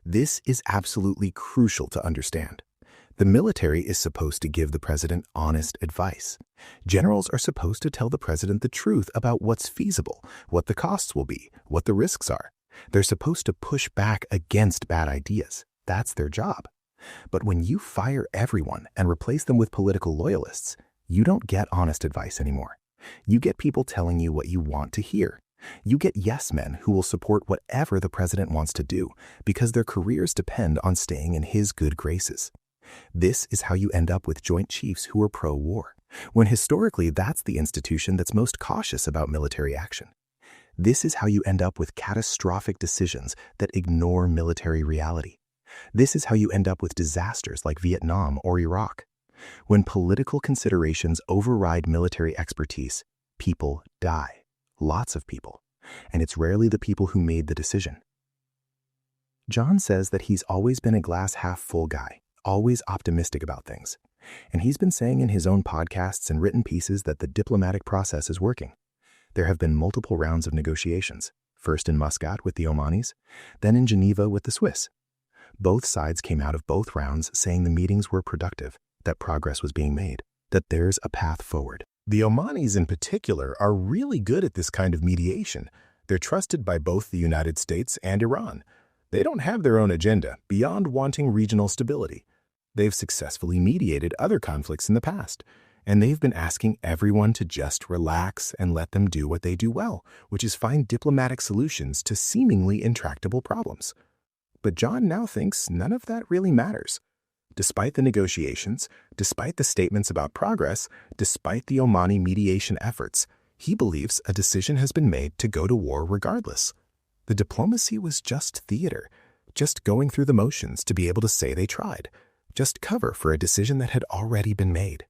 Speaker 1: This is absolutely crucial to understand. The military is supposed to give the president honest advice. Generals are supposed to tell the president the truth about what's feasible, what the costs will be, what the risks are. They're supposed to push back against bad ideas. That's their job. But when you fire everyone and replace them with political loyalists, you don't get honest advice anymore. You get people telling you what you want to hear. You get yes men who will support whatever the president wants to do because their careers depend on staying in his good graces. This is how you end up with Joint Chiefs who are pro-war, when historically that's the institution that's most cautious about military action. This is how you end up with catastrophic decisions that ignore military reality. This is how you end up with disasters like Vietnam or Iraq. When political considerations override military expertise, people die. Lots of people. And it's rarely the people who made the decision. John says that he's always been a glass-half-full guy, always optimistic about things. And he's been saying in his own podcasts and written pieces that the diplomatic process is working. There have been multiple rounds of negotiations, first in Muscat with the Omanis, then in Geneva with the Swiss. Both sides came out of both rounds saying the meetings were productive, that progress was being made, that there's a path forward. The Omanis in particular are really good at this kind of mediation. They're trusted by both the United States and Iran. They don't have their own agenda beyond wanting regional stability. They've successfully mediated other conflicts in the past, and they've been asking everyone to just relax and let them do what they do well, which is find diplomatic solutions to seemingly intractable problems. But John now thinks none of that really matters. Despite the negotiations, despite the statements about progress, despite the Omani mediation efforts, he believes a decision has been made to go to war regardless. The diplomacy was just theater, just going through the motions to be able to say they tried, just cover for a decision that had already been made.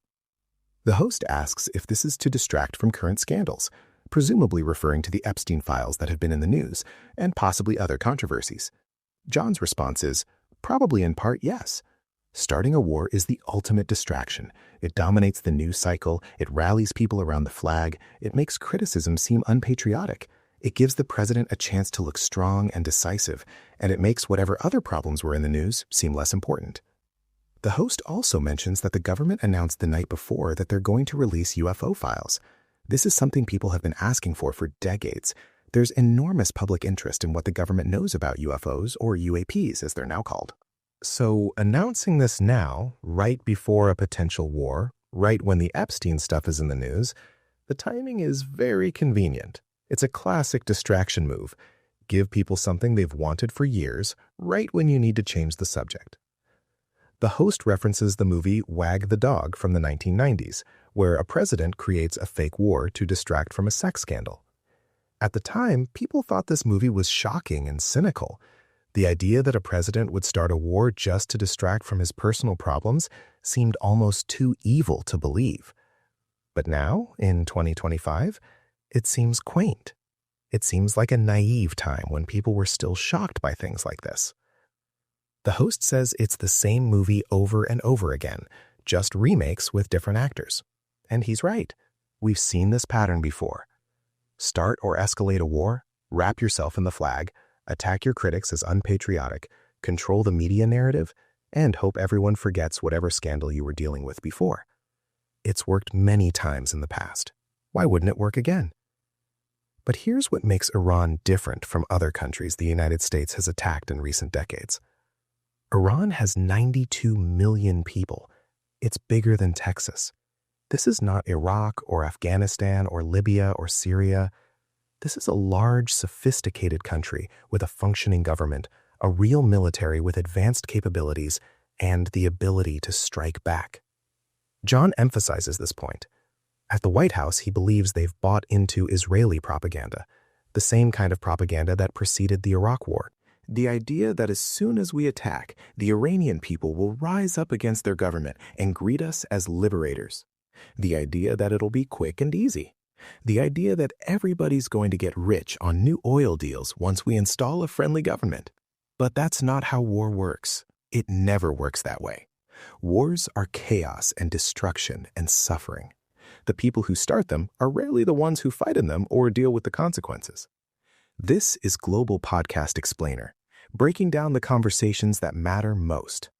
Speaker 1: The host asks if this is to distract from current scandals, presumably referring to the Epstein files that have been in the news, and possibly other controversies. John's response is, probably in part yes. Starting a war is the ultimate distraction. It dominates the news cycle, it rallies people around the flag, it makes criticism seem unpatriotic. It gives the president a chance to look strong and decisive, and it makes whatever other problems were in the news seem less important. The host also mentions that the government announced the night before that they're going to release UFO files. This is something people have been asking for decades. There's enormous public interest in what the government knows about UFOs, or UAPs as they're now called. So announcing this now, right before a potential war, right when the Epstein stuff is in the news, the timing is very convenient. It's a classic distraction move. Give people something they've wanted for years, right when you need to change the subject. The host references the movie Wag the Dog from the 1990s, where a president creates a fake war to distract from a sex scandal. At the time, people thought this movie was shocking and cynical. The idea that a president would start a war just to distract from his personal problems seemed almost too evil to believe. But now, in 2025, it seems quaint. It seems like a naive time when people were still shocked by things like this. The host says it's the same movie over and over again, just remakes with different actors. And he's right. We've seen this pattern before. Start or escalate a war, wrap yourself in the flag, attack your critics as unpatriotic, control the media narrative, and hope everyone forgets whatever scandal you were dealing with before. It's worked many times in the past. Why wouldn't it work again? But here's what makes Iran different from other countries the United States has attacked in recent decades. Iran has 92 million people. It's bigger than Texas. This is not Iraq or Afghanistan or Libya or Syria. This is a large, sophisticated country with a functioning government, a real military with advanced capabilities, and the ability to strike back. John emphasizes this point. At the White House, he believes they've bought into Israeli propaganda, the same kind of propaganda that preceded the Iraq War. The idea that as soon as we attack, the Iranian people will rise up against their government and greet us as liberators. The idea that it'll be quick and easy. The idea that everybody's going to get rich on new oil deals once we install a friendly government. But that's not how war works. It never works that way. Wars are chaos and destruction and suffering. The people who start them are rarely the ones who fight in them or deal with the consequences. This is Global Podcast Explainer, breaking down the conversations that matter most.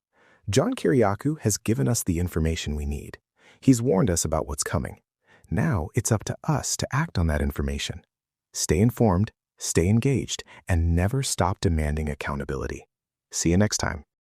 Speaker 1: John Kiriakou has given us the information we need. He's warned us about what's coming. Now it's up to us to act on that information. Stay informed, stay engaged, and never stop demanding accountability. See you next time.